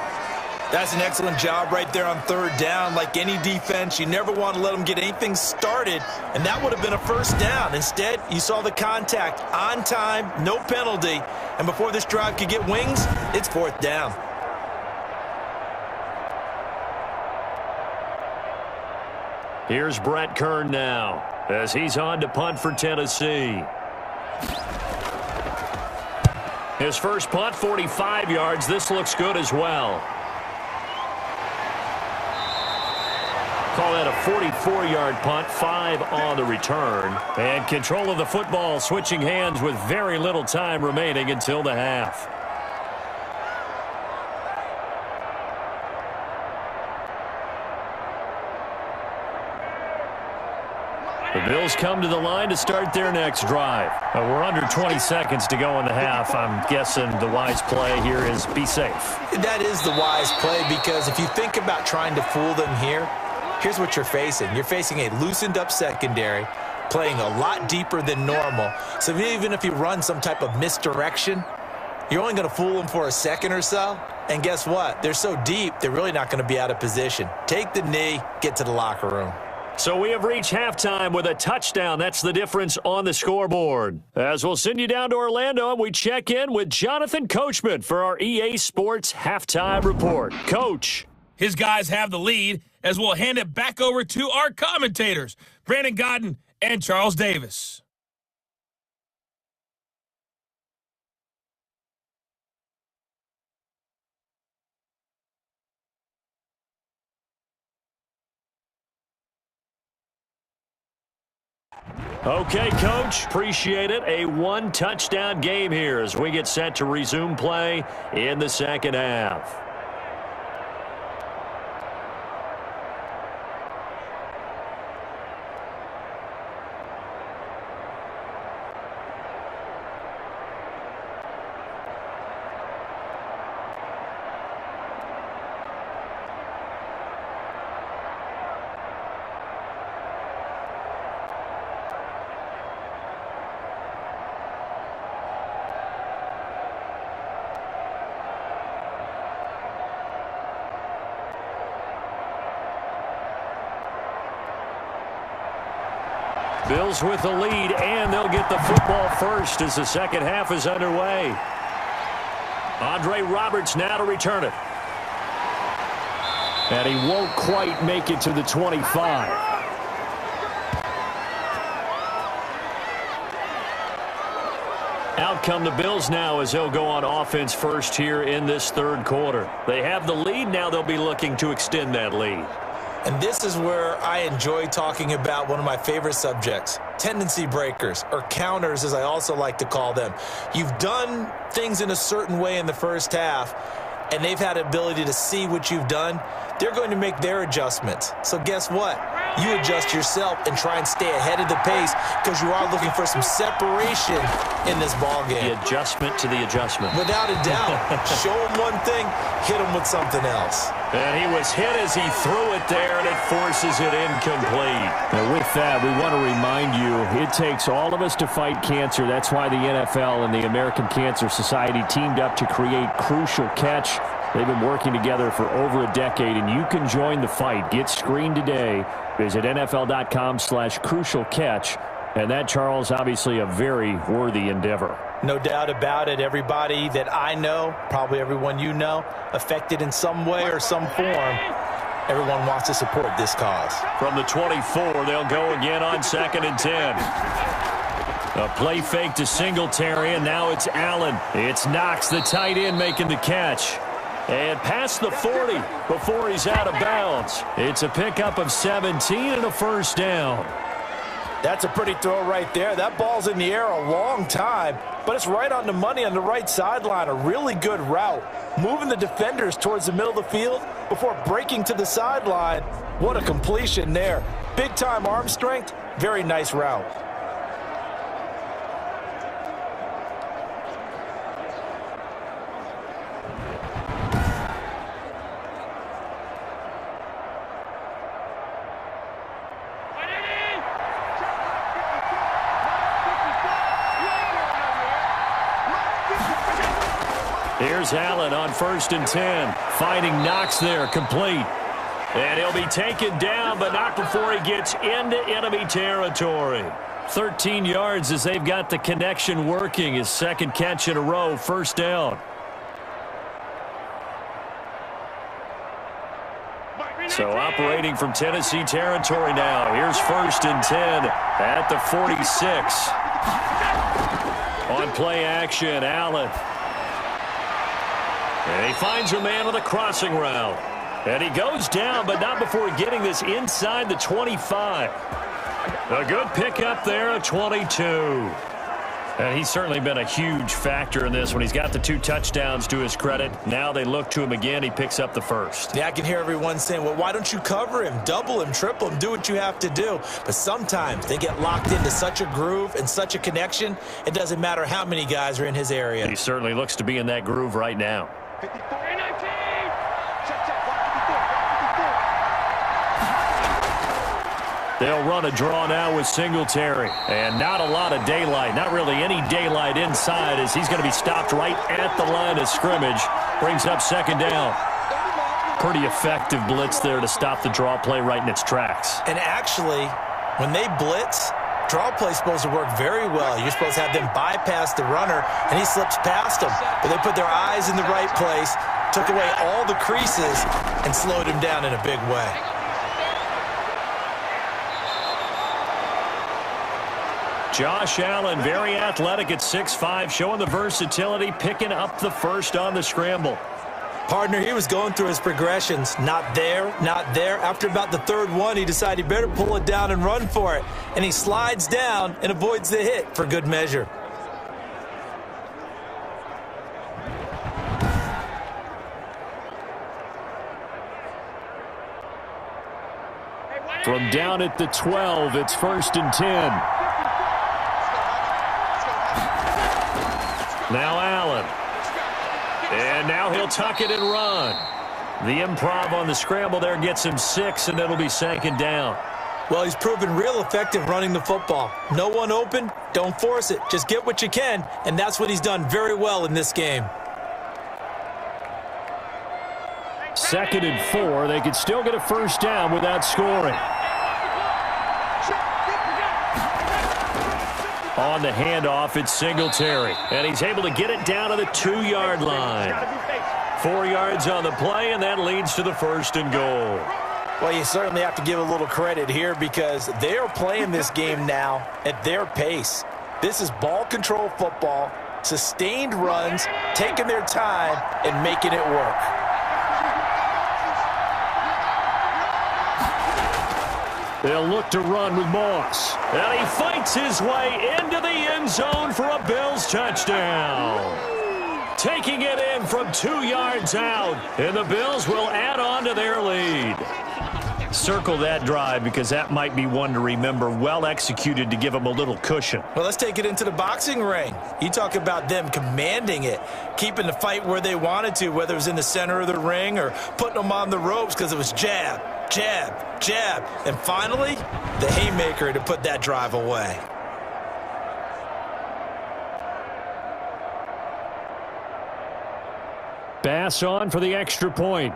That's an excellent job right there on 3rd down. Like any defense, you never want to let them get anything started, and that would have been a 1st down. Instead, you saw the contact on time, no penalty, and before this drive could get wings, it's 4th down. Here's Brett Kern now as he's on to punt for Tennessee. His first punt, 45 yards. This looks good as well. Call that a 44-yard punt, 5 on the return. And control of the football, switching hands with very little time remaining until the half. The Bills come to the line to start their next drive. We're under 20 seconds to go in the half. I'm guessing the wise play here is be safe. That is the wise play because if you think about trying to fool them here, here's what you're facing. You're facing a loosened up secondary, playing a lot deeper than normal. So even if you run some type of misdirection, you're only going to fool them for a second or so. And guess what? They're so deep, they're really not going to be out of position. Take the knee, get to the locker room. So we have reached halftime with a touchdown. That's the difference on the scoreboard. As we'll send you down to Orlando, and we check in with Jonathan Coachman for our EA Sports Halftime Report. Coach. His guys have the lead as we'll hand it back over to our commentators, Brandon Godden and Charles Davis. Okay, Coach, appreciate it. A one-touchdown game here as we get set to resume play in the second half. Bills with the lead, and they'll get the football first as the second half is underway. Andre Roberts now to return it. And he won't quite make it to the 25. Out come the Bills now as they'll go on offense first here in this third quarter. They have the lead. Now they'll be looking to extend that lead. And this is where I enjoy talking about one of my favorite subjects, tendency breakers, or counters as I also like to call them. You've done things in a certain way in the first half, and they've had the ability to see what you've done. They're going to make their adjustments. So guess what? You adjust yourself and try and stay ahead of the pace because you are looking for some separation in this ball game. The adjustment to the adjustment. Without a doubt. Show him one thing, hit him with something else. And he was hit as he threw it there, and it forces it incomplete. And with that, we want to remind you, it takes all of us to fight cancer. That's why the NFL and the American Cancer Society teamed up to create Crucial Catch. They've been working together for over a decade, and you can join the fight. Get screened today. Visit NFL.com/crucialcatch. And that, Charles, obviously a very worthy endeavor. No doubt about it. Everybody that I know, probably everyone you know, affected in some way or some form, everyone wants to support this cause. From the 24, they'll go again on 2nd and 10. A play fake to Singletary, and now it's Allen. It's Knox, the tight end, making the catch. And past the 40 before he's out of bounds. It's a pickup of 17 and a first down. That's a pretty throw right there. That ball's in the air a long time, but it's right on the money on the right sideline. A really good route. Moving the defenders towards the middle of the field before breaking to the sideline. What a completion there. Big-time arm strength. Very nice route. Here's Allen on 1st and 10. Finding Knox there, complete. And he'll be taken down, but not before he gets into enemy territory. 13 yards as they've got the connection working. His second catch in a row, first down. So operating from Tennessee territory now. Here's 1st and 10 at the 46. On play action, Allen. And he finds a man on the crossing route. And he goes down, but not before getting this inside the 25. A good pickup there at 22. And he's certainly been a huge factor in this one. He's got the 2 touchdowns to his credit. Now they look to him again. He picks up the first. Yeah, I can hear everyone saying, well, why don't you cover him, double him, triple him, do what you have to do. But sometimes they get locked into such a groove and such a connection, it doesn't matter how many guys are in his area. He certainly looks to be in that groove right now. They'll run a draw now with Singletary. And not a lot of daylight. Not really any daylight inside as he's going to be stopped right at the line of scrimmage. Brings up 2nd down. Pretty effective blitz there to stop the draw play right in its tracks. And actually, when they blitz, draw play is supposed to work very well. You're supposed to have them bypass the runner, and he slips past them. But they put their eyes in the right place, took away all the creases, and slowed him down in a big way. Josh Allen, very athletic at 6'5", showing the versatility, picking up the first on the scramble. Partner, he was going through his progressions. Not there, not there. After about the 3rd one, he decided he better pull it down and run for it. And he slides down and avoids the hit for good measure. From down at the 12, it's 1st and 10. Now Allen. And now he'll tuck it and run. The improv on the scramble there gets him 6, and it'll be 2nd down. Well, he's proven real effective running the football. No one open, don't force it. Just get what you can, and that's what he's done very well in this game. 2nd and 4. They could still get a first down without scoring. On the handoff, it's Singletary. And he's able to get it down to the 2-yard line. 4 yards on the play, and that leads to the 1st and goal. Well, you certainly have to give a little credit here because they are playing this game now at their pace. This is ball control football, sustained runs, taking their time, and making it work. They'll look to run with Moss. And he fights his way into the end zone for a Bills touchdown. Taking it in from 2 yards out, and the Bills will add on to their lead. Circle that drive because that might be one to remember. Well executed to give them a little cushion. Well, let's take it into the boxing ring. You talk about them commanding it, keeping the fight where they wanted to, whether it was in the center of the ring or putting them on the ropes because it was jab, jab, jab. And finally, the haymaker to put that drive away. Bass on for the extra point.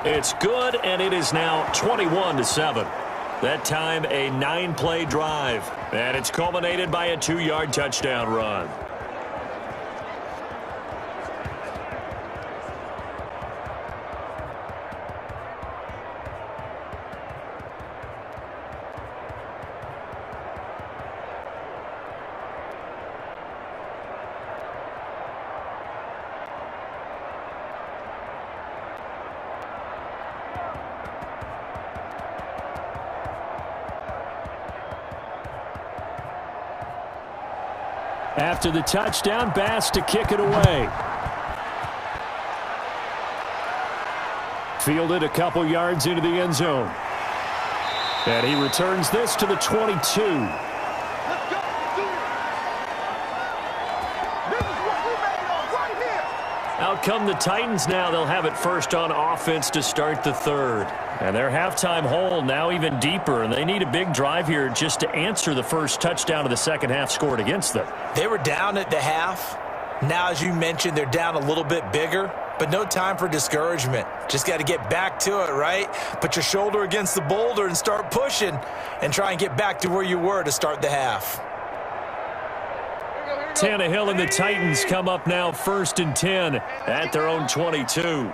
It's good, and it is now 21-7. That time a 9-play drive, and it's culminated by a 2-yard touchdown run. After the touchdown, Bass to kick it away. Fielded a couple yards into the end zone. And he returns this to the 22. Let's go. This is what we made of right here. Out come the Titans now. They'll have it first on offense to start the 3rd. And their halftime hole now even deeper, and they need a big drive here just to answer the first touchdown of the second half scored against them. They were down at the half. Now, as you mentioned, they're down a little bit bigger, but no time for discouragement. Just got to get back to it, right? Put your shoulder against the boulder and start pushing and try and get back to where you were to start the half. Tannehill and the Titans come up now 1st and 10 at their own 22.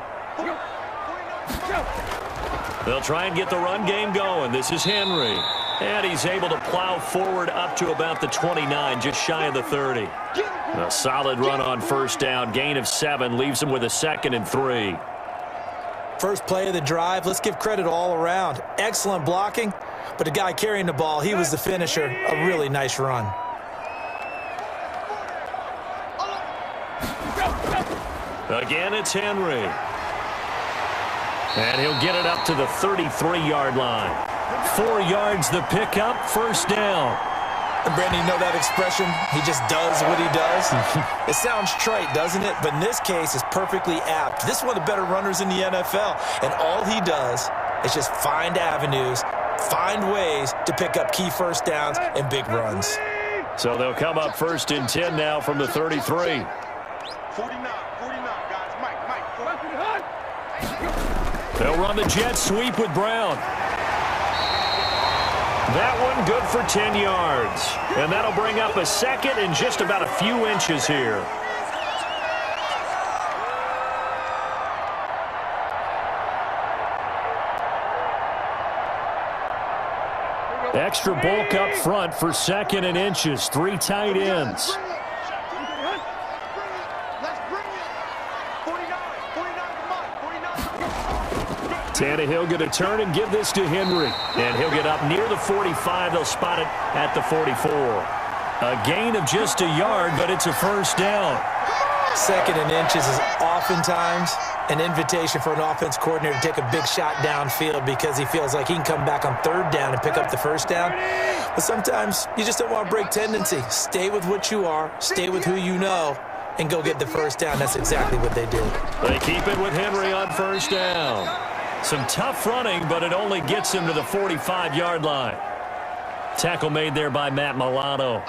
They'll try and get the run game going. This is Henry. And he's able to plow forward up to about the 29, just shy of the 30. A solid run on first down. Gain of 7 leaves him with a 2nd and 3. First play of the drive, let's give credit all around. Excellent blocking, but the guy carrying the ball, he was the finisher. A really nice run. Again, it's Henry. And he'll get it up to the 33-yard line. 4 yards the pickup, first down. And Brandon, you know that expression? He just does what he does. It sounds trite, doesn't it? But in this case, it's perfectly apt. This is one of the better runners in the NFL. And all he does is just find avenues, find ways to pick up key first downs and big runs. So they'll come up 1st and 10 now from the 33. 49, guys. Mike. They'll run the jet sweep with Brown. That one good for 10 yards. And that'll bring up a 2nd and just about a few inches here. Extra bulk up front for 2nd and inches. 3 tight ends. Tannehill going to turn and give this to Henry. And he'll get up near the 45. They'll spot it at the 44. A gain of just a yard, but it's a first down. 2nd and inches is oftentimes an invitation for an offense coordinator to take a big shot downfield because he feels like he can come back on 3rd down and pick up the first down. But sometimes you just don't want to break tendency. Stay with what you are, stay with who you know, and go get the first down. That's exactly what they did. They keep it with Henry on first down. Some tough running, but it only gets him to the 45-yard line. Tackle made there by Matt Milano.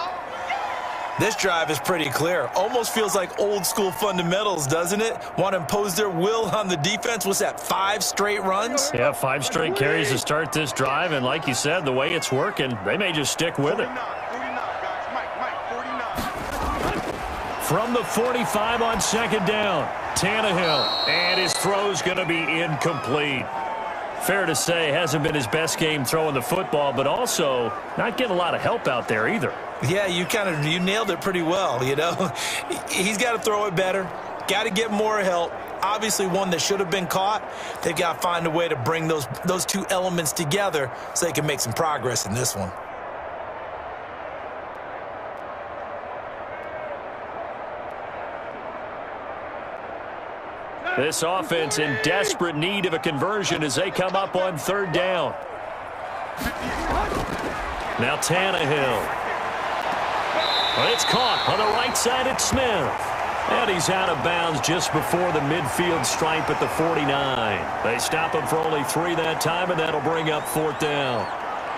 This drive is pretty clear. Almost feels like old school fundamentals, doesn't it? Want to impose their will on the defense. What's that, 5 straight runs? Yeah, 5 straight carries to start this drive. And like you said, the way it's working, they may just stick with it. 49, guys. Mike, 49. From the 45 on second down, Tannehill. And his throw's going to be incomplete. Fair to say, hasn't been his best game throwing the football, but also not getting a lot of help out there either. Yeah, you nailed it pretty well, you know. He's got to throw it better. Got to get more help. Obviously one that should have been caught. They've got to find a way to bring those two elements together so they can make some progress in this one. This offense in desperate need of a conversion as they come up on third down. Now Tannehill. Well, it's caught on the right side at Smith. And he's out of bounds just before the midfield stripe at the 49. They stop him for only 3 that time, and that'll bring up fourth down.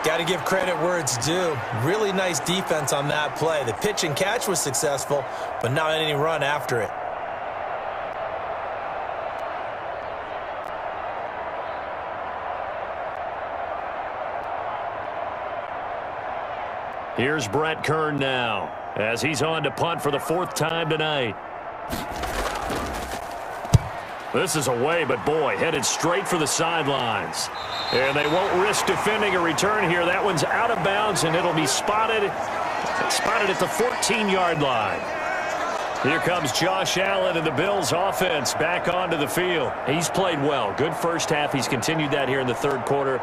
Got to give credit where it's due. Really nice defense on that play. The pitch and catch was successful, but not any run after it. Here's Brett Kern now as he's on to punt for the 4th time tonight. This is away, but boy, headed straight for the sidelines. And they won't risk defending a return here. That one's out of bounds, and it'll be spotted at the 14-yard line. Here comes Josh Allen and the Bills offense back onto the field. He's played well. Good first half. He's continued that here in the third quarter.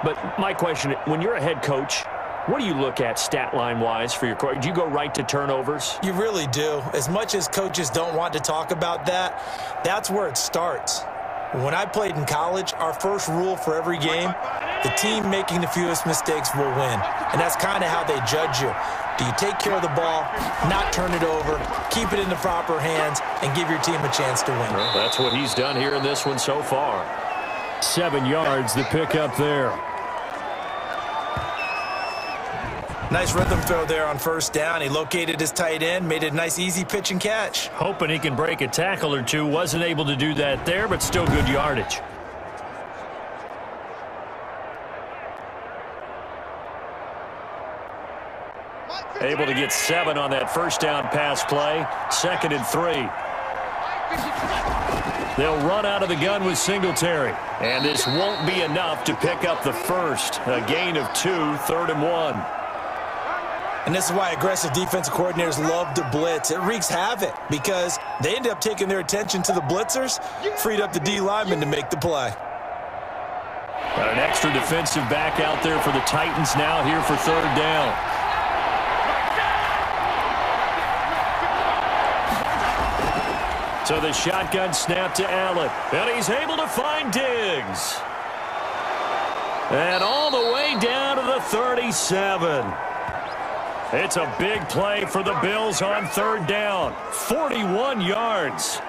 But my question, when you're a head coach, what do you look at stat line-wise for your coach? Do you go right to turnovers? You really do. As much as coaches don't want to talk about that, that's where it starts. When I played in college, our first rule for every game, the team making the fewest mistakes will win. And that's kind of how they judge you. Do you take care of the ball, not turn it over, keep it in the proper hands, and give your team a chance to win? Well, that's what he's done here in this one so far. 7 yards the pickup there. Nice rhythm throw there on first down. He located his tight end, made it a nice easy pitch and catch. Hoping he can break a tackle or two. Wasn't able to do that there, but still good yardage. Able to get 7 on that first down pass play. 2nd and 3. They'll run out of the gun with Singletary. And this won't be enough to pick up the first. A gain of 2, 3rd and 1. And this is why aggressive defensive coordinators love to blitz. It wreaks havoc because they end up taking their attention to the blitzers, freed up the D lineman to make the play. Got an extra defensive back out there for the Titans now here for 3rd down. So the shotgun snap to Allen. And he's able to find Diggs. And all the way down to the 37. It's a big play for the Bills on 3rd down. 41 yards.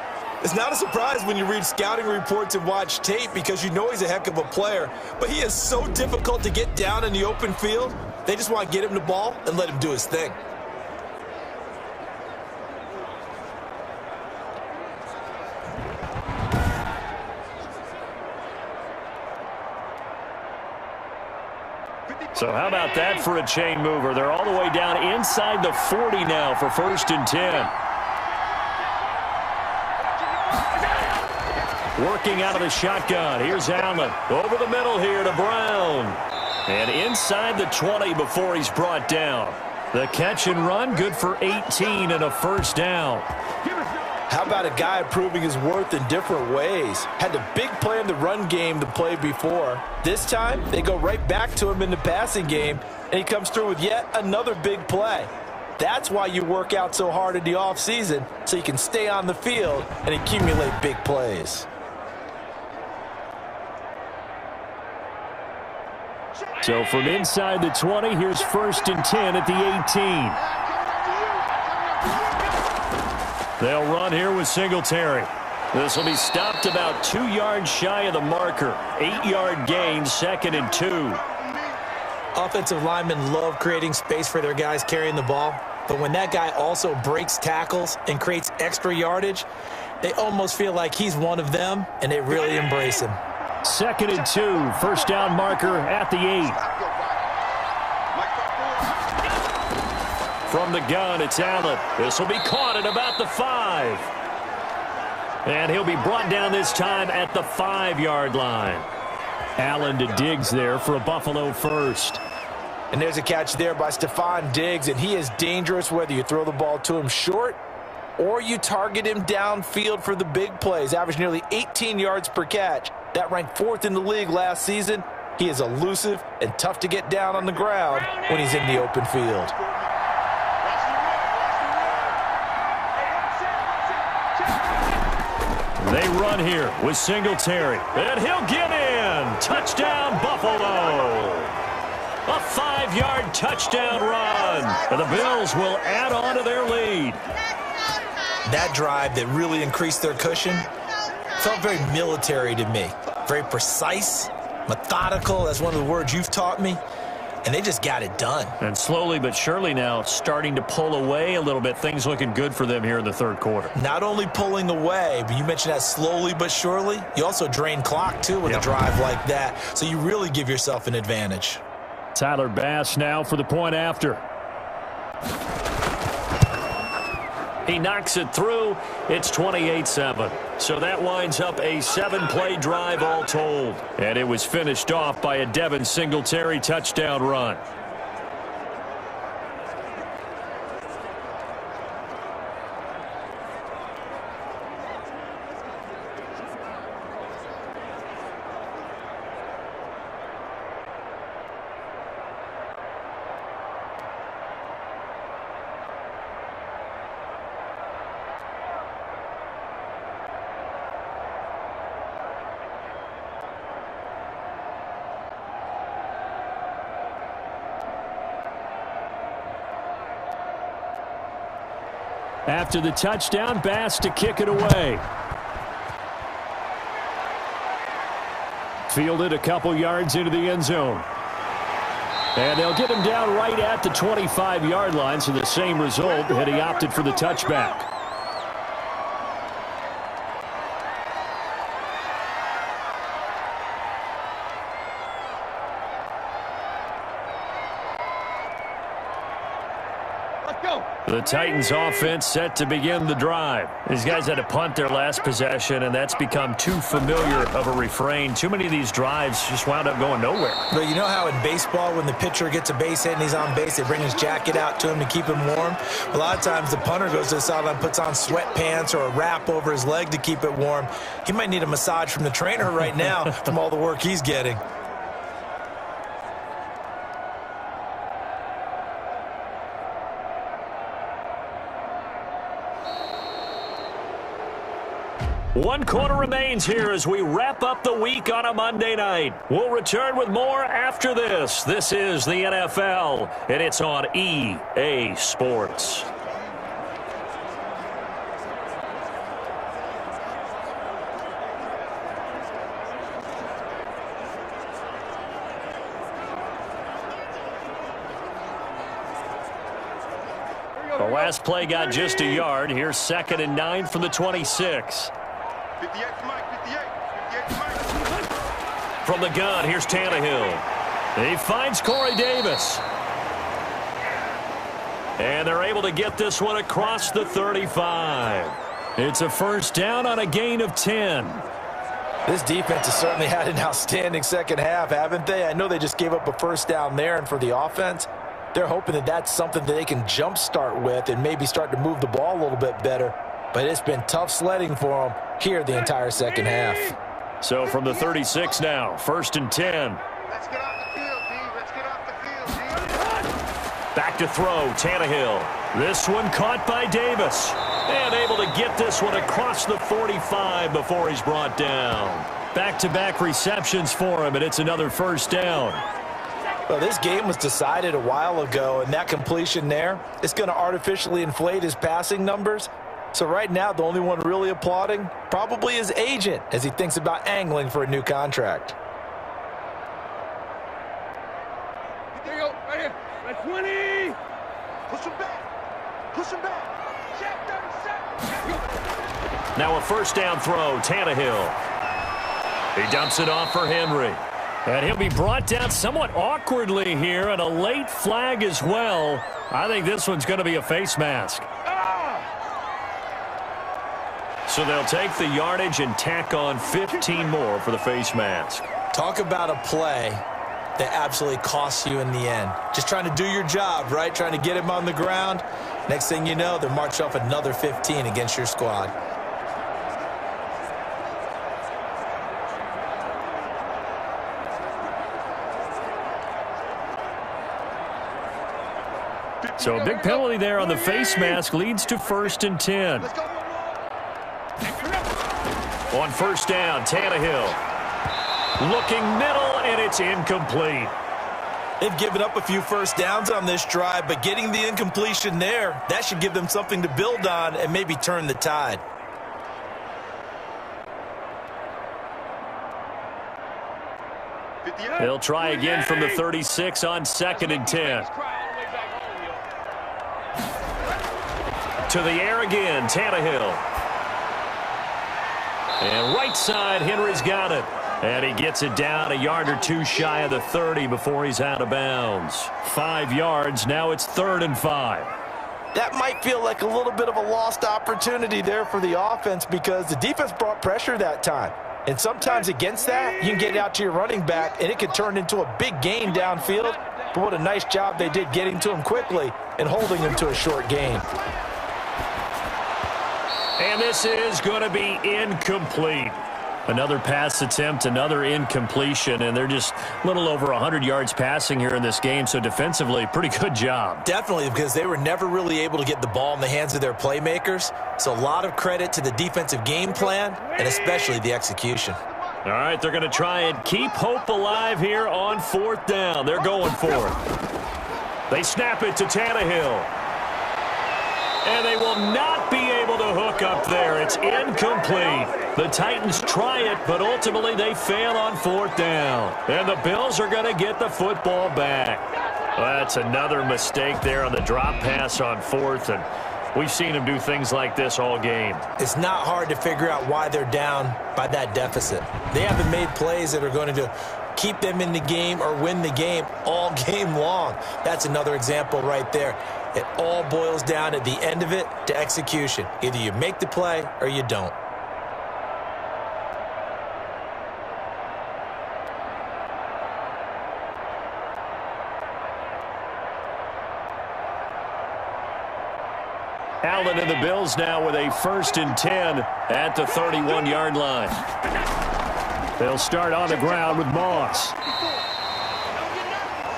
It's not a surprise when you read scouting reports and watch tape because you know he's a heck of a player. But he is so difficult to get down in the open field. They just want to get him the ball and let him do his thing. So how about that for a chain mover? They're all the way down inside the 40 now for 1st and 10. Working out of the shotgun. Here's Allen. Over the middle here to Brown. And inside the 20 before he's brought down. The catch and run, good for 18 and a 1st down. How about a guy proving his worth in different ways? Had a big play in the run game the play before. This time, they go right back to him in the passing game, and he comes through with yet another big play. That's why you work out so hard in the offseason, so you can stay on the field and accumulate big plays. So from inside the 20, here's 1st and 10 at the 18. They'll run here with Singletary. This will be stopped about 2 yards shy of the marker. 8-yard gain, 2nd and 2. Offensive linemen love creating space for their guys carrying the ball. But when that guy also breaks tackles and creates extra yardage, they almost feel like he's one of them, and they really embrace him. 2nd and 2, 1st down marker at the 8. From the gun, it's Allen. This will be caught at about the 5. And he'll be brought down this time at the 5-yard line. Allen to Diggs there for a Buffalo first. And there's a catch there by Stephon Diggs, and he is dangerous whether you throw the ball to him short or you target him downfield for the big plays. Averaged nearly 18 yards per catch. That ranked 4th in the league last season. He is elusive and tough to get down on the ground when he's in the open field. They run here with Singletary, and he'll get in. Touchdown, Buffalo. A 5-yard touchdown run, and the Bills will add on to their lead. That drive that really increased their cushion felt very military to me. Very precise, methodical. That's one of the words you've taught me. And they just got it done. And slowly but surely now starting to pull away a little bit. Things looking good for them here in the third quarter. Not only pulling away, but you mentioned that slowly but surely. You also drain clock, too, with a drive like that. So you really give yourself an advantage. Tyler Bass now for the point after. He knocks it through. It's 28-7. So that winds up a 7-play drive all told. And it was finished off by a Devin Singletary touchdown run. After the touchdown, Bass to kick it away. Fielded a couple yards into the end zone. And they'll get him down right at the 25-yard line, so the same result had he opted for the touchback. The Titans offense set to begin the drive. These guys had to punt their last possession, and that's become too familiar of a refrain. Too many of these drives just wound up going nowhere. But you know how in baseball, when the pitcher gets a base hit and he's on base, they bring his jacket out to him to keep him warm? A lot of times the punter goes to the sideline, puts on sweatpants or a wrap over his leg to keep it warm. He might need a massage from the trainer right now from all the work he's getting. One quarter remains here as we wrap up the week on a Monday night. We'll return with more after this. This is the NFL, and it's on EA Sports. The last play got just a yard. Here's 2nd and 9 from the 26. 58 to Mike, 58 to Mike. From the gun, here's Tannehill. He finds Corey Davis. And they're able to get this one across the 35. It's a first down on a gain of 10. This defense has certainly had an outstanding second half, haven't they? I know they just gave up a first down there, and for the offense, they're hoping that that's something that they can jumpstart with and maybe start to move the ball a little bit better. But it's been tough sledding for them here the entire second half. So from the 36 now, 1st and 10. Let's get off the field, D. Let's get off the field, D. Back to throw, Tannehill. This one caught by Davis. And able to get this one across the 45 before he's brought down. Back-to-back receptions for him, and it's another first down. Well, this game was decided a while ago, and that completion there is going to artificially inflate his passing numbers. So right now, the only one really applauding probably his agent as he thinks about angling for a new contract. There you go, right here. Right 20. Push him back. Push him back. Check 37. Now a first down throw, Tannehill. He dumps it off for Henry. And he'll be brought down somewhat awkwardly here, and a late flag as well. I think this one's going to be a face mask. So they'll take the yardage and tack on 15 more for the face mask. Talk about a play that absolutely costs you in the end. Just trying to do your job, right? Trying to get him on the ground. Next thing you know, they're marching off another 15 against your squad. So a big penalty there on the face mask leads to 1st and 10. On 1st down, Tannehill. Looking middle, and it's incomplete. They've given up a few first downs on this drive, but getting the incompletion there, that should give them something to build on and maybe turn the tide. They'll try again from the 36 on 2nd and 10. To the air again, Tannehill. And right side, Henry's got it. And he gets it down a yard or two shy of the 30 before he's out of bounds. 5 yards, now it's 3rd and 5. That might feel like a little bit of a lost opportunity there for the offense because the defense brought pressure that time. And sometimes against that, you can get out to your running back, and it could turn into a big gain downfield. But what a nice job they did getting to him quickly and holding him to a short gain. And this is going to be incomplete. Another pass attempt, another incompletion, and they're just a little over 100 yards passing here in this game, so defensively, pretty good job. Definitely, because they were never really able to get the ball in the hands of their playmakers, so a lot of credit to the defensive game plan and especially the execution. All right, they're going to try and keep hope alive here on 4th down. They're going for it. They snap it to Tannehill. And they will not be able to hook up there. It's incomplete. The Titans try it, but ultimately they fail on 4th down. And the Bills are going to get the football back. Well, that's another mistake there on the drop pass on 4th, and we've seen them do things like this all game. It's not hard to figure out why they're down by that deficit. They haven't made plays that are going to keep them in the game or win the game all game long. That's another example right there. It all boils down at the end of it to execution. Either you make the play or you don't. Allen and the Bills now with a 1st and 10 at the 31-yard line. They'll start on the ground with Moss.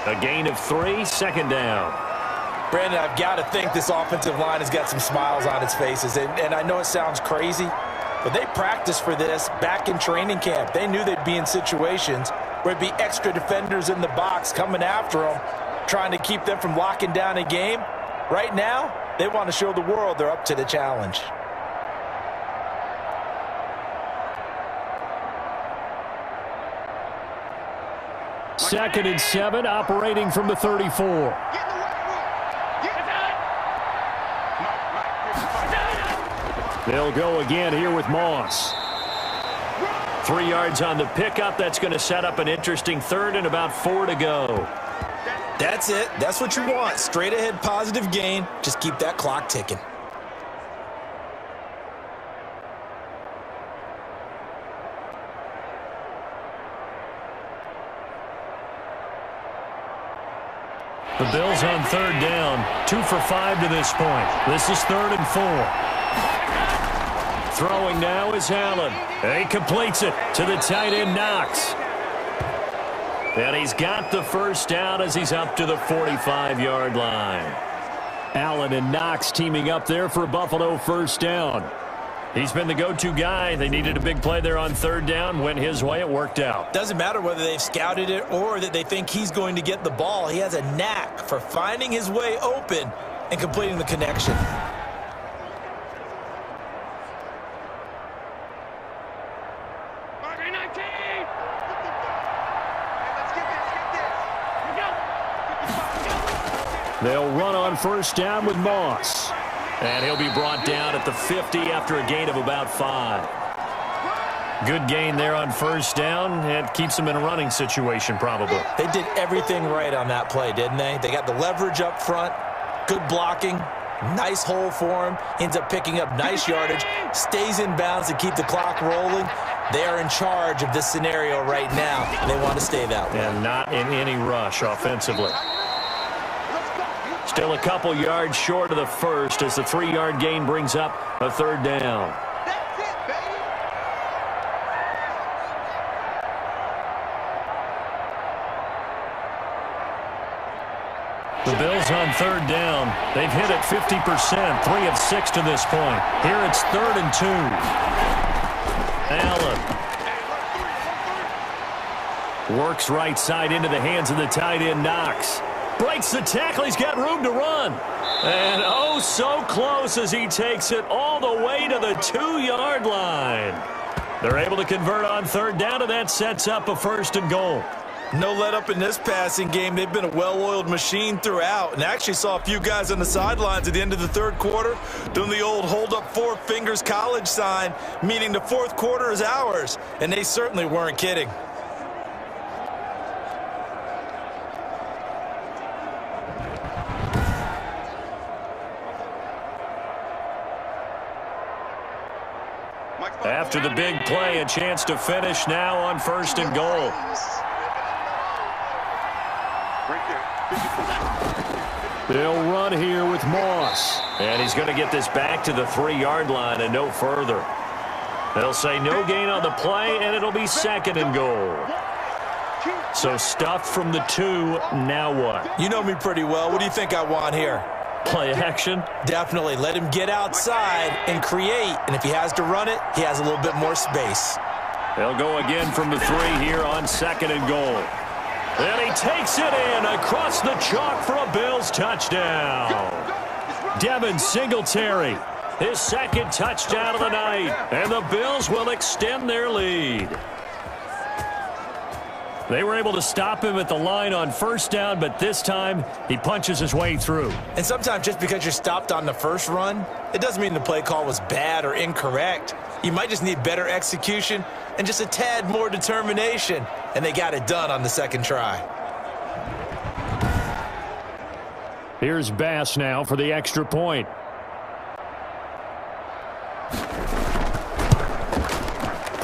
A gain of 3, 2nd down. Brandon, I've got to think this offensive line has got some smiles on its faces. And I know it sounds crazy, but they practiced for this back in training camp. They knew they'd be in situations where there'd be extra defenders in the box coming after them, trying to keep them from locking down a game. Right now, they want to show the world they're up to the challenge. Second and 7, operating from the 34. They'll go again here with Moss. 3 yards on the pickup. That's going to set up an interesting 3rd and about 4 to go. That's it. That's what you want. Straight ahead positive gain. Just keep that clock ticking. The Bills on 3rd down. 2 for 5 to this point. This is 3rd and 4. Throwing now is Allen. He completes it to the tight end, Knox. And he's got the 1st down as he's up to the 45-yard line. Allen and Knox teaming up there for a Buffalo 1st down. He's been the go-to guy. They needed a big play there on 3rd down. Went his way. It worked out. Doesn't matter whether they've scouted it or that they think he's going to get the ball. He has a knack for finding his way open and completing the connection. They'll run on 1st down with Moss. And he'll be brought down at the 50 after a gain of about 5. Good gain there on 1st down. It keeps them in a running situation probably. They did everything right on that play, didn't they? They got the leverage up front. Good blocking. Nice hole for him. Ends up picking up nice yardage. Stays in bounds to keep the clock rolling. They are in charge of this scenario right now. They want to stay that way. And not in any rush offensively. Still a couple yards short of the first as the 3-yard gain brings up a 3rd down. That's it, baby. The Bills on 3rd down. They've hit it 50%, 3 of 6 to this point. Here it's 3rd and 2. Allen works right side into the hands of the tight end, Knox. Breaks the tackle. He's got room to run. And oh, so close as he takes it all the way to the 2-yard line. They're able to convert on 3rd down, and that sets up a 1st and goal. No let up in this passing game. They've been a well-oiled machine throughout, and actually saw a few guys on the sidelines at the end of the 3rd quarter doing the old hold up 4 fingers college sign, meaning the 4th quarter is ours, and they certainly weren't kidding. After the big play, a chance to finish now on 1st and goal. They'll run here with Moss. And he's going to get this back to the 3-yard line and no further. They'll say no gain on the play, and it'll be 2nd and goal. So stuffed from the 2, now what? You know me pretty well. What do you think I want here? Play action? Definitely. Let him get outside and create. And if he has to run it, he has a little bit more space. They'll go again from the 3 here on 2nd and goal. And he takes it in across the chalk for a Bills touchdown. Devin Singletary, his 2nd touchdown of the night. And the Bills will extend their lead. They were able to stop him at the line on 1st down, but this time he punches his way through. And sometimes just because you're stopped on the first run, it doesn't mean the play call was bad or incorrect. You might just need better execution and just a tad more determination, and they got it done on the 2nd try. Here's Bass now for the extra point.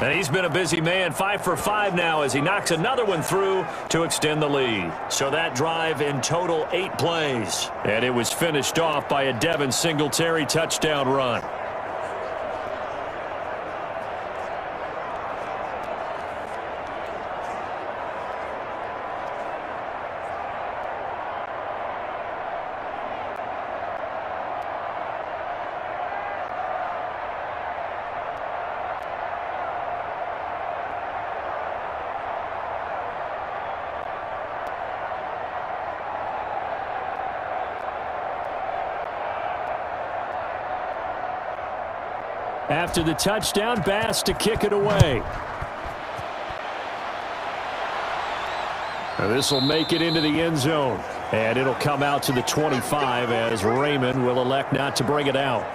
And he's been a busy man, 5 for 5 now as he knocks another one through to extend the lead. So that drive in total 8 plays. And it was finished off by a Devin Singletary touchdown run. After the touchdown, Bass to kick it away. This will make it into the end zone. And it'll come out to the 25 as Raymond will elect not to bring it out.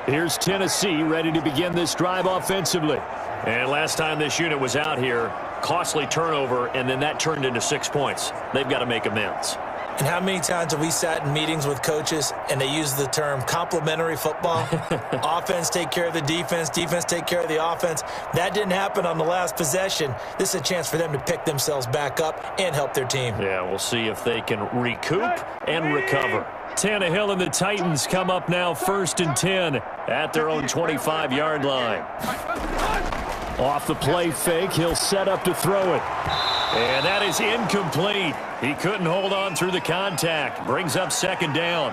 Here's Tennessee ready to begin this drive offensively. And last time this unit was out here, costly turnover, and then that turned into 6 points. They've got to make amends. And how many times have we sat in meetings with coaches and they use the term complementary football? Offense take care of the defense, defense take care of the offense. That didn't happen on the last possession. This is a chance for them to pick themselves back up and help their team. Yeah, we'll see if they can recoup and recover. Tannehill and the Titans come up now 1st and 10 at their own 25-yard line. Off the play fake, he'll set up to throw it. And that is incomplete. He couldn't hold on through the contact. Brings up 2nd down.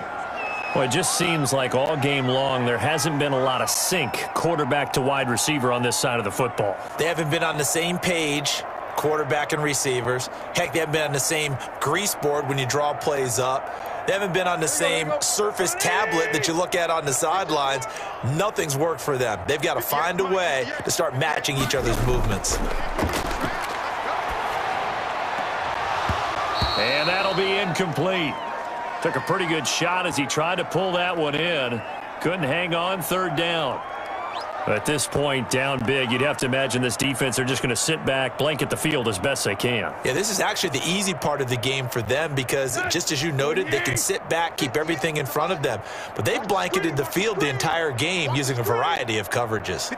Well, it just seems like all game long there hasn't been a lot of sync quarterback to wide receiver on this side of the football. They haven't been on the same page, quarterback and receivers. Heck, they haven't been on the same grease board when you draw plays up. They haven't been on the same surface tablet that you look at on the sidelines. Nothing's worked for them. They've got to find a way to start matching each other's movements. And that'll be incomplete. Took a pretty good shot as he tried to pull that one in. Couldn't hang on 3rd down. At this point, down big, you'd have to imagine this defense are just going to sit back, blanket the field as best they can. Yeah, this is actually the easy part of the game for them because, just as you noted, they can sit back, keep everything in front of them. But they've blanketed the field the entire game using a variety of coverages.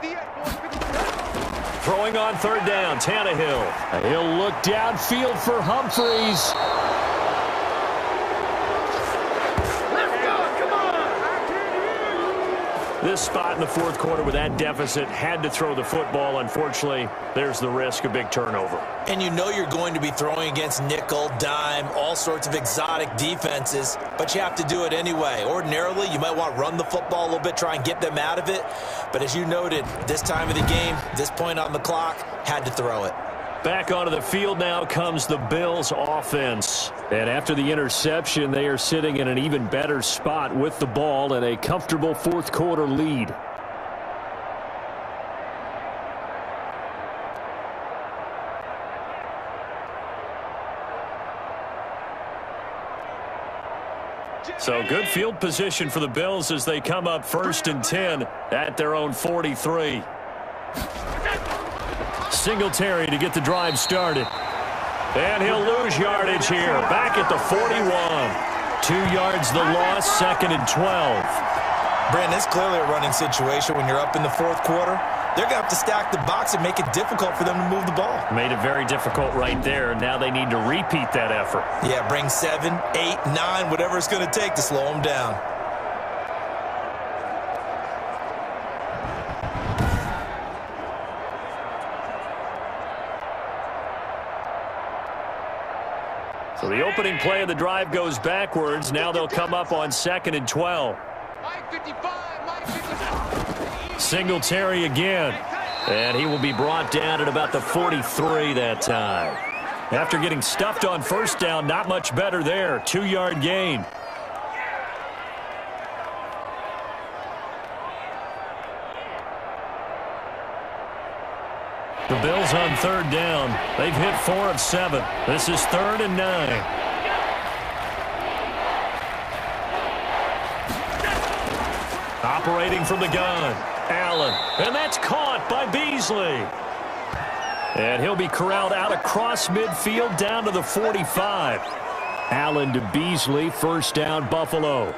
Throwing on third down, Tannehill. He'll look downfield for Humphreys. This spot in the fourth quarter with that deficit had to throw the football. Unfortunately, there's the risk of big turnover. And you know you're going to be throwing against nickel, dime, all sorts of exotic defenses, but you have to do it anyway. Ordinarily, you might want to run the football a little bit, try and get them out of it. But as you noted, this time of the game, this point on the clock, had to throw it. Back onto the field now comes the Bills offense. And after the interception, they are sitting in an even better spot with the ball and a comfortable fourth quarter lead. So good field position for the Bills as they come up 1st and 10 at their own 43. Singletary to get the drive started. And he'll lose yardage here. Back at the 41. 2 yards the loss, 2nd and 12. Brandon, it's clearly a running situation when you're up in the fourth quarter. They're going to have to stack the box and make it difficult for them to move the ball. Made it very difficult right there. Now they need to repeat that effort. Yeah, bring 7, 8, 9, whatever it's going to take to slow them down. So the opening play of the drive goes backwards. Now they'll come up on 2nd and 12. Singletary again. And he will be brought down at about the 43 that time. After getting stuffed on first down, not much better there. 2-yard gain. The Bills on third down. They've hit 4 of 7. This is 3rd and 9. Operating from the gun, Allen. And that's caught by Beasley. And he'll be corralled out across midfield down to the 45. Allen to Beasley, 1st down, Buffalo.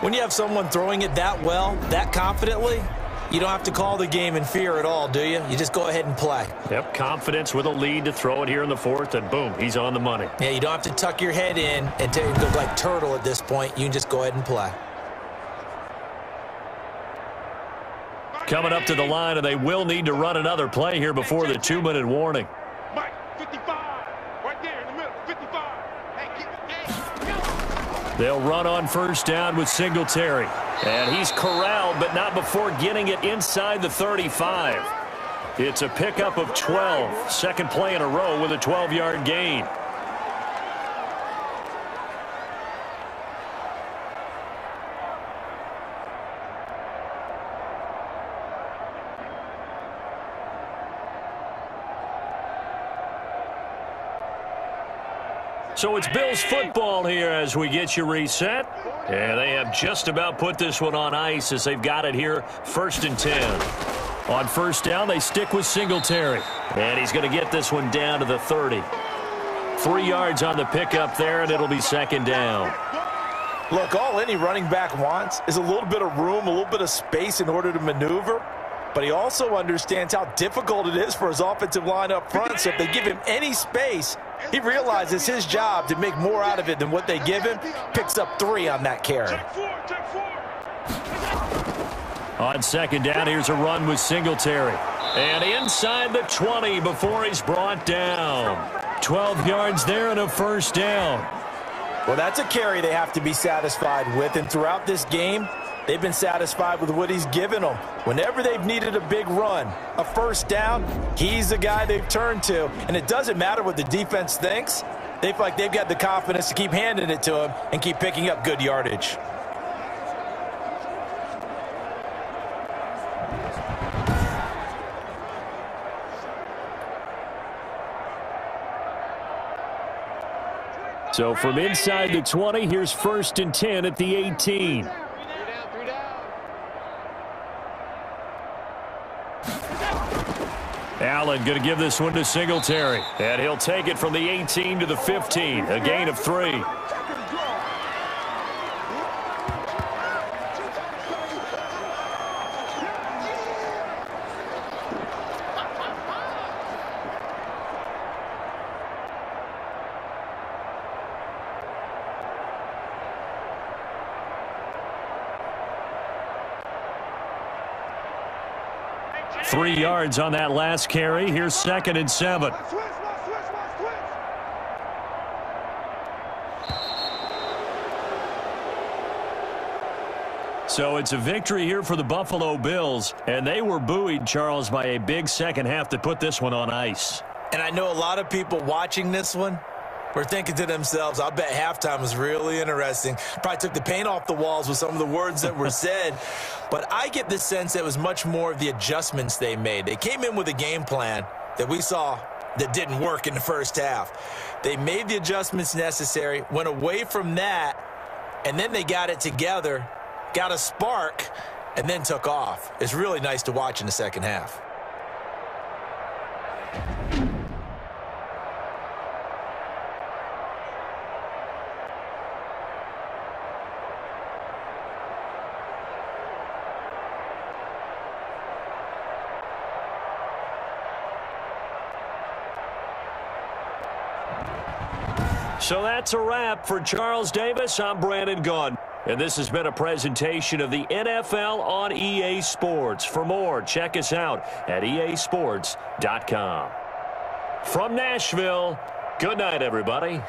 When you have someone throwing it that well, that confidently, you don't have to call the game in fear at all, do you? You just go ahead and play. Yep, confidence with a lead to throw it here in the 4th, and boom, he's on the money. Yeah, you don't have to tuck your head in and look like turtle at this point. You can just go ahead and play. Coming up to the line, and they will need to run another play here before the 2-minute warning. Mike, 55, right there in the middle, 55. Hey, keep it. They'll run on 1st down with Singletary. And he's corralled, but not before getting it inside the 35. It's a pickup of 12. 2nd play in a row with a 12-yard gain. So it's Bills football here as we get you reset. And they have just about put this one on ice as they've got it here, 1st and 10. On 1st down, they stick with Singletary. And he's going to get this one down to the 30. 3 yards on the pickup there, and it'll be 2nd down. Look, all any running back wants is a little bit of room, a little bit of space in order to maneuver. But he also understands how difficult it is for his offensive line up front. So if they give him any space, he realizes his job to make more out of it than what they give him. Picks up 3 on that carry. On 2nd down, here's a run with Singletary. And inside the 20 before he's brought down. 12 yards there and a 1st down. Well, that's a carry they have to be satisfied with. And throughout this game, they've been satisfied with what he's given them. Whenever they've needed a big run, a 1st down, he's the guy they've turned to. And it doesn't matter what the defense thinks. They feel like they've got the confidence to keep handing it to him and keep picking up good yardage. So from inside the 20, here's 1st and 10 at the 18. Allen going to give this one to Singletary. And he'll take it from the 18 to the 15. A gain of 3. 3 yards on that last carry. Here's 2nd and 7. So it's a victory here for the Buffalo Bills, and they were buoyed, Charles, by a big second half to put this one on ice. And I know a lot of people watching this one were thinking to themselves, I'll bet halftime was really interesting. Probably took the paint off the walls with some of the words that were said. But I get the sense that it was much more of the adjustments they made. They came in with a game plan that we saw that didn't work in the first half. They made the adjustments necessary, went away from that, and then they got it together, got a spark, and then took off. It's really nice to watch in the second half. So that's a wrap for Charles Davis. I'm Brandon Gunn. And this has been a presentation of the NFL on EA Sports. For more, check us out at easports.com. From Nashville, good night, everybody.